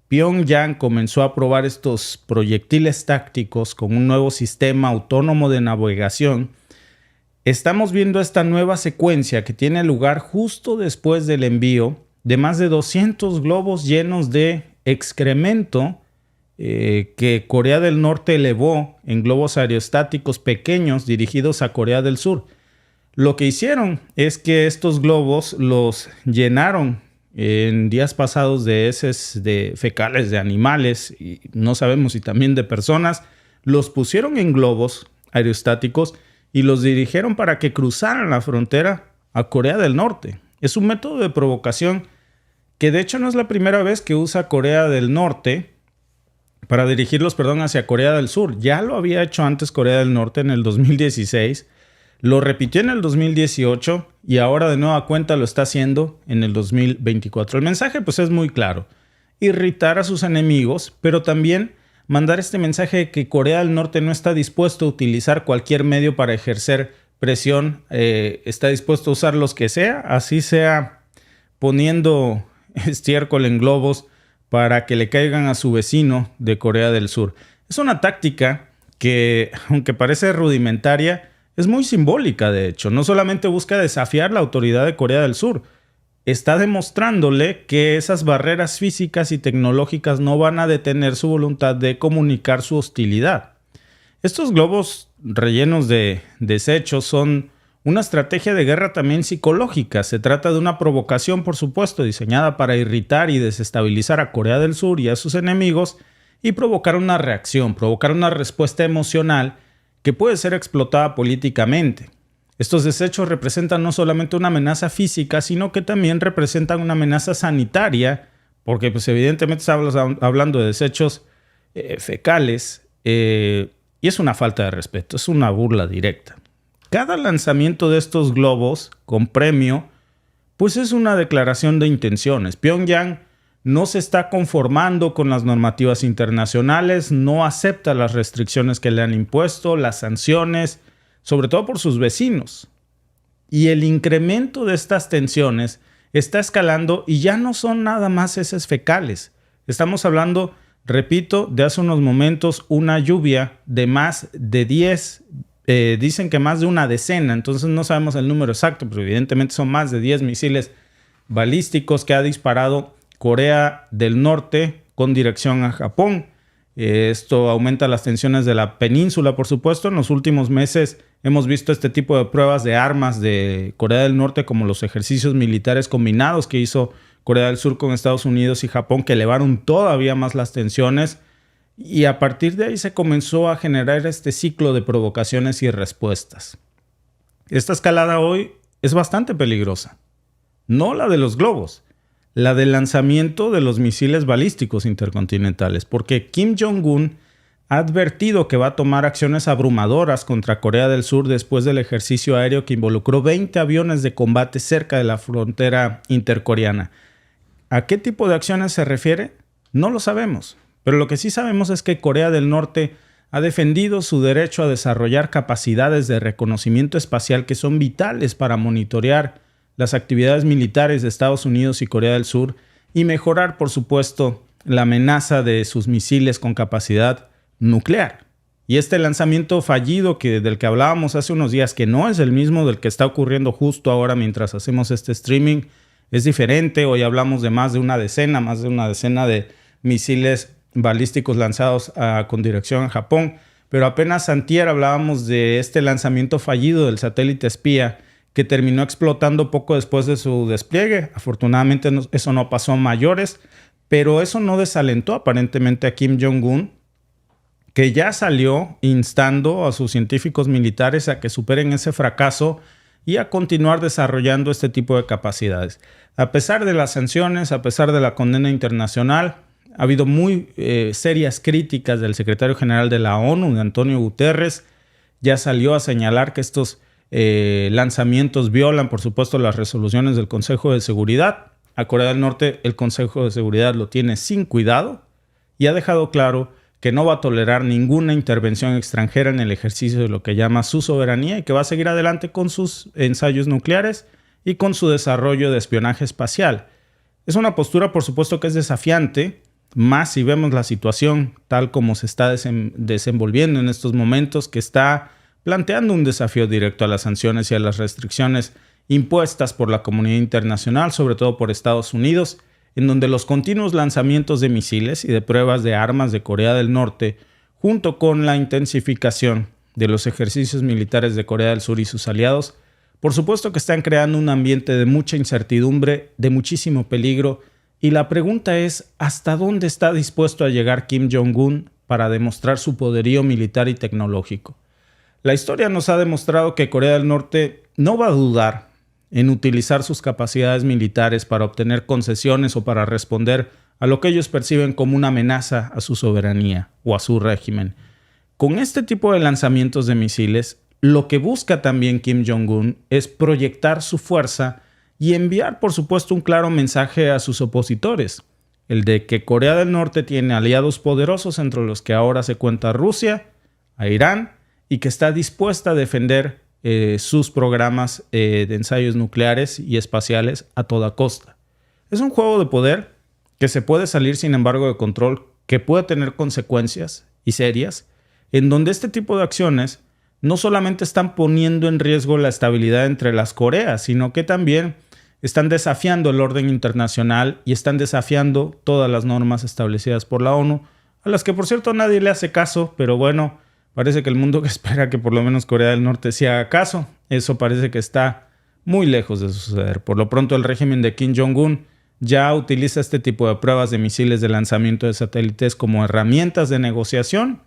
Pyongyang comenzó a probar estos proyectiles tácticos con un nuevo sistema autónomo de navegación, estamos viendo esta nueva secuencia que tiene lugar justo después del envío de más de 200 globos llenos de excremento que Corea del Norte elevó en globos aerostáticos pequeños dirigidos a Corea del Sur. Lo que hicieron es que estos globos los llenaron en días pasados de heces de fecales de animales, y no sabemos si también de personas, los pusieron en globos aerostáticos y los dirigieron para que cruzaran la frontera a Corea del Norte. Es un método de provocación que de hecho no es la primera vez que usa Corea del Norte para dirigirlos, hacia Corea del Sur. Ya lo había hecho antes Corea del Norte en el 2016, lo repitió en el 2018 y ahora de nueva cuenta lo está haciendo en el 2024. El mensaje pues es muy claro: irritar a sus enemigos, pero también mandar este mensaje de que Corea del Norte no está dispuesto a utilizar cualquier medio para ejercer presión, está dispuesto a usar los que sea, así sea poniendo estiércol en globos para que le caigan a su vecino de Corea del Sur. Es una táctica que, aunque parece rudimentaria, es muy simbólica, de hecho. No solamente busca desafiar la autoridad de Corea del Sur, está demostrándole que esas barreras físicas y tecnológicas no van a detener su voluntad de comunicar su hostilidad. Estos globos rellenos de desechos son una estrategia de guerra también psicológica. Se trata de una provocación, por supuesto, diseñada para irritar y desestabilizar a Corea del Sur y a sus enemigos y provocar una reacción, provocar una respuesta emocional que puede ser explotada políticamente. Estos desechos representan no solamente una amenaza física, sino que también representan una amenaza sanitaria, porque pues evidentemente estamos hablando de desechos fecales, y es una falta de respeto, es una burla directa. Cada lanzamiento de estos globos con premio, pues es una declaración de intenciones. Pyongyang no se está conformando con las normativas internacionales, no acepta las restricciones que le han impuesto, las sanciones, sobre todo por sus vecinos. Y el incremento de estas tensiones está escalando y ya no son nada más heces fecales. Estamos hablando, repito, de hace unos momentos una lluvia de más de 10, dicen que más de una decena, entonces no sabemos el número exacto, pero evidentemente son más de 10 misiles balísticos que ha disparado Corea del Norte con dirección a Japón. Esto aumenta las tensiones de la península, por supuesto. En los últimos meses hemos visto este tipo de pruebas de armas de Corea del Norte, como los ejercicios militares combinados que hizo Corea del Sur con Estados Unidos y Japón, que elevaron todavía más las tensiones. Y a partir de ahí se comenzó a generar este ciclo de provocaciones y respuestas. Esta escalada hoy es bastante peligrosa. No la de los globos, la del lanzamiento de los misiles balísticos intercontinentales, porque Kim Jong-un ha advertido que va a tomar acciones abrumadoras contra Corea del Sur después del ejercicio aéreo que involucró 20 aviones de combate cerca de la frontera intercoreana. ¿A qué tipo de acciones se refiere? No lo sabemos, pero lo que sí sabemos es que Corea del Norte ha defendido su derecho a desarrollar capacidades de reconocimiento espacial que son vitales para monitorear las actividades militares de Estados Unidos y Corea del Sur y mejorar, por supuesto, la amenaza de sus misiles con capacidad nuclear. Y este lanzamiento fallido del que hablábamos hace unos días, que no es el mismo del que está ocurriendo justo ahora mientras hacemos este streaming, es diferente. Hoy hablamos de más de una decena de misiles balísticos lanzados con dirección a Japón, pero apenas antier hablábamos de este lanzamiento fallido del satélite espía que terminó explotando poco después de su despliegue. Afortunadamente eso no pasó a mayores, pero eso no desalentó aparentemente a Kim Jong-un que ya salió instando a sus científicos militares a que superen ese fracaso y a continuar desarrollando este tipo de capacidades. A pesar de las sanciones, a pesar de la condena internacional, ha habido muy serias críticas del secretario general de la ONU, de Antonio Guterres. Ya salió a señalar que estos lanzamientos violan, por supuesto, las resoluciones del Consejo de Seguridad. A Corea del Norte el Consejo de Seguridad lo tiene sin cuidado y ha dejado claro que no va a tolerar ninguna intervención extranjera en el ejercicio de lo que llama su soberanía y que va a seguir adelante con sus ensayos nucleares y con su desarrollo de espionaje espacial. Es una postura, por supuesto, que es desafiante, más si vemos la situación tal como se está desenvolviendo en estos momentos, que está planteando un desafío directo a las sanciones y a las restricciones impuestas por la comunidad internacional, sobre todo por Estados Unidos, en donde los continuos lanzamientos de misiles y de pruebas de armas de Corea del Norte, junto con la intensificación de los ejercicios militares de Corea del Sur y sus aliados, por supuesto que están creando un ambiente de mucha incertidumbre, de muchísimo peligro, y la pregunta es, ¿hasta dónde está dispuesto a llegar Kim Jong-un para demostrar su poderío militar y tecnológico? La historia nos ha demostrado que Corea del Norte no va a dudar en utilizar sus capacidades militares para obtener concesiones o para responder a lo que ellos perciben como una amenaza a su soberanía o a su régimen. Con este tipo de lanzamientos de misiles, lo que busca también Kim Jong-un es proyectar su fuerza y enviar, por supuesto, un claro mensaje a sus opositores, el de que Corea del Norte tiene aliados poderosos entre los que ahora se cuenta Rusia, a Irán, y que está dispuesta a defender sus programas de ensayos nucleares y espaciales a toda costa. Es un juego de poder que se puede salir, sin embargo, de control, que puede tener consecuencias y serias, en donde este tipo de acciones no solamente están poniendo en riesgo la estabilidad entre las Coreas, sino que también están desafiando el orden internacional y están desafiando todas las normas establecidas por la ONU, a las que, por cierto, nadie le hace caso, pero bueno, parece que el mundo espera que por lo menos Corea del Norte sí haga caso. Eso parece que está muy lejos de suceder. Por lo pronto, el régimen de Kim Jong-un ya utiliza este tipo de pruebas de misiles de lanzamiento de satélites como herramientas de negociación.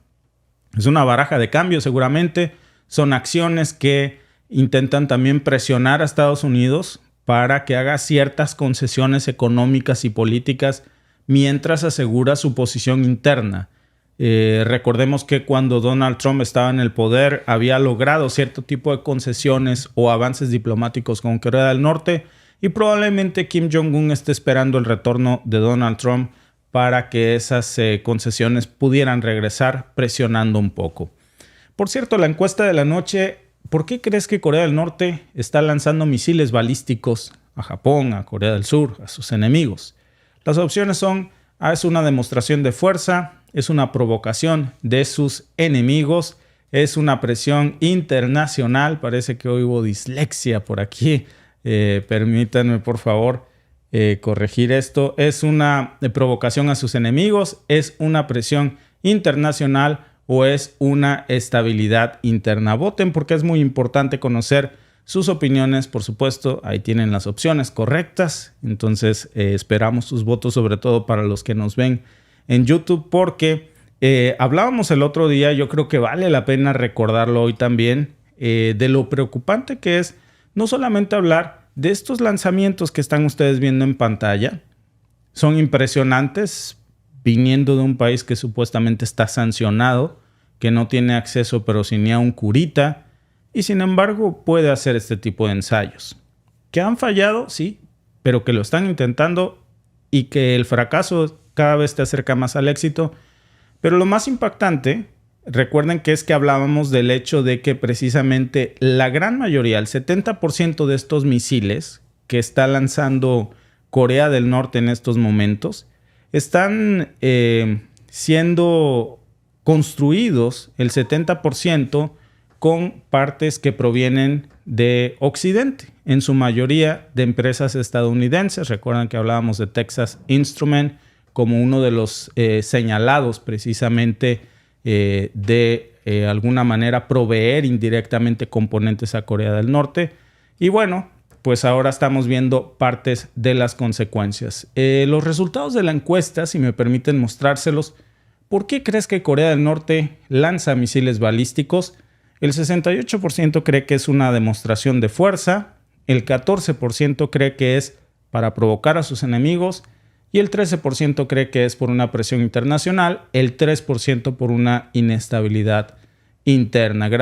Es una baraja de cambio seguramente. Son acciones que intentan también presionar a Estados Unidos para que haga ciertas concesiones económicas y políticas mientras asegura su posición interna. Recordemos que cuando Donald Trump estaba en el poder había logrado cierto tipo de concesiones o avances diplomáticos con Corea del Norte y probablemente Kim Jong-un esté esperando el retorno de Donald Trump para que esas concesiones pudieran regresar presionando un poco. Por cierto, la encuesta de la noche, ¿por qué crees que Corea del Norte está lanzando misiles balísticos a Japón, a Corea del Sur, a sus enemigos? Las opciones son A, es una demostración de fuerza, es una provocación de sus enemigos, es una presión internacional, parece que hoy hubo dislexia por aquí, permítanme por favor corregir esto, es una provocación a sus enemigos, es una presión internacional o es una estabilidad interna. Voten porque es muy importante conocer sus opiniones, por supuesto, ahí tienen las opciones correctas, entonces esperamos sus votos, sobre todo para los que nos ven en YouTube, porque hablábamos el otro día, yo creo que vale la pena recordarlo hoy también, de lo preocupante que es no solamente hablar de estos lanzamientos que están ustedes viendo en pantalla, son impresionantes, viniendo de un país que supuestamente está sancionado, que no tiene acceso pero sin ni a un curita, y sin embargo puede hacer este tipo de ensayos. ¿Que han fallado? Sí, pero que lo están intentando y que el fracaso cada vez te acerca más al éxito. Pero lo más impactante, recuerden que es que hablábamos del hecho de que precisamente la gran mayoría, el 70% de estos misiles que está lanzando Corea del Norte en estos momentos, están siendo construidos el 70% con partes que provienen de Occidente, en su mayoría de empresas estadounidenses. Recuerdan que hablábamos de Texas Instruments como uno de los señalados precisamente de alguna manera proveer indirectamente componentes a Corea del Norte. Y bueno, pues ahora estamos viendo partes de las consecuencias. Los resultados de la encuesta, si me permiten mostrárselos, ¿Por qué crees que Corea del Norte lanza misiles balísticos? El 68% cree que es una demostración de fuerza, el 14% cree que es para provocar a sus enemigos y el 13% cree que es por una presión internacional, el 3% por una inestabilidad interna.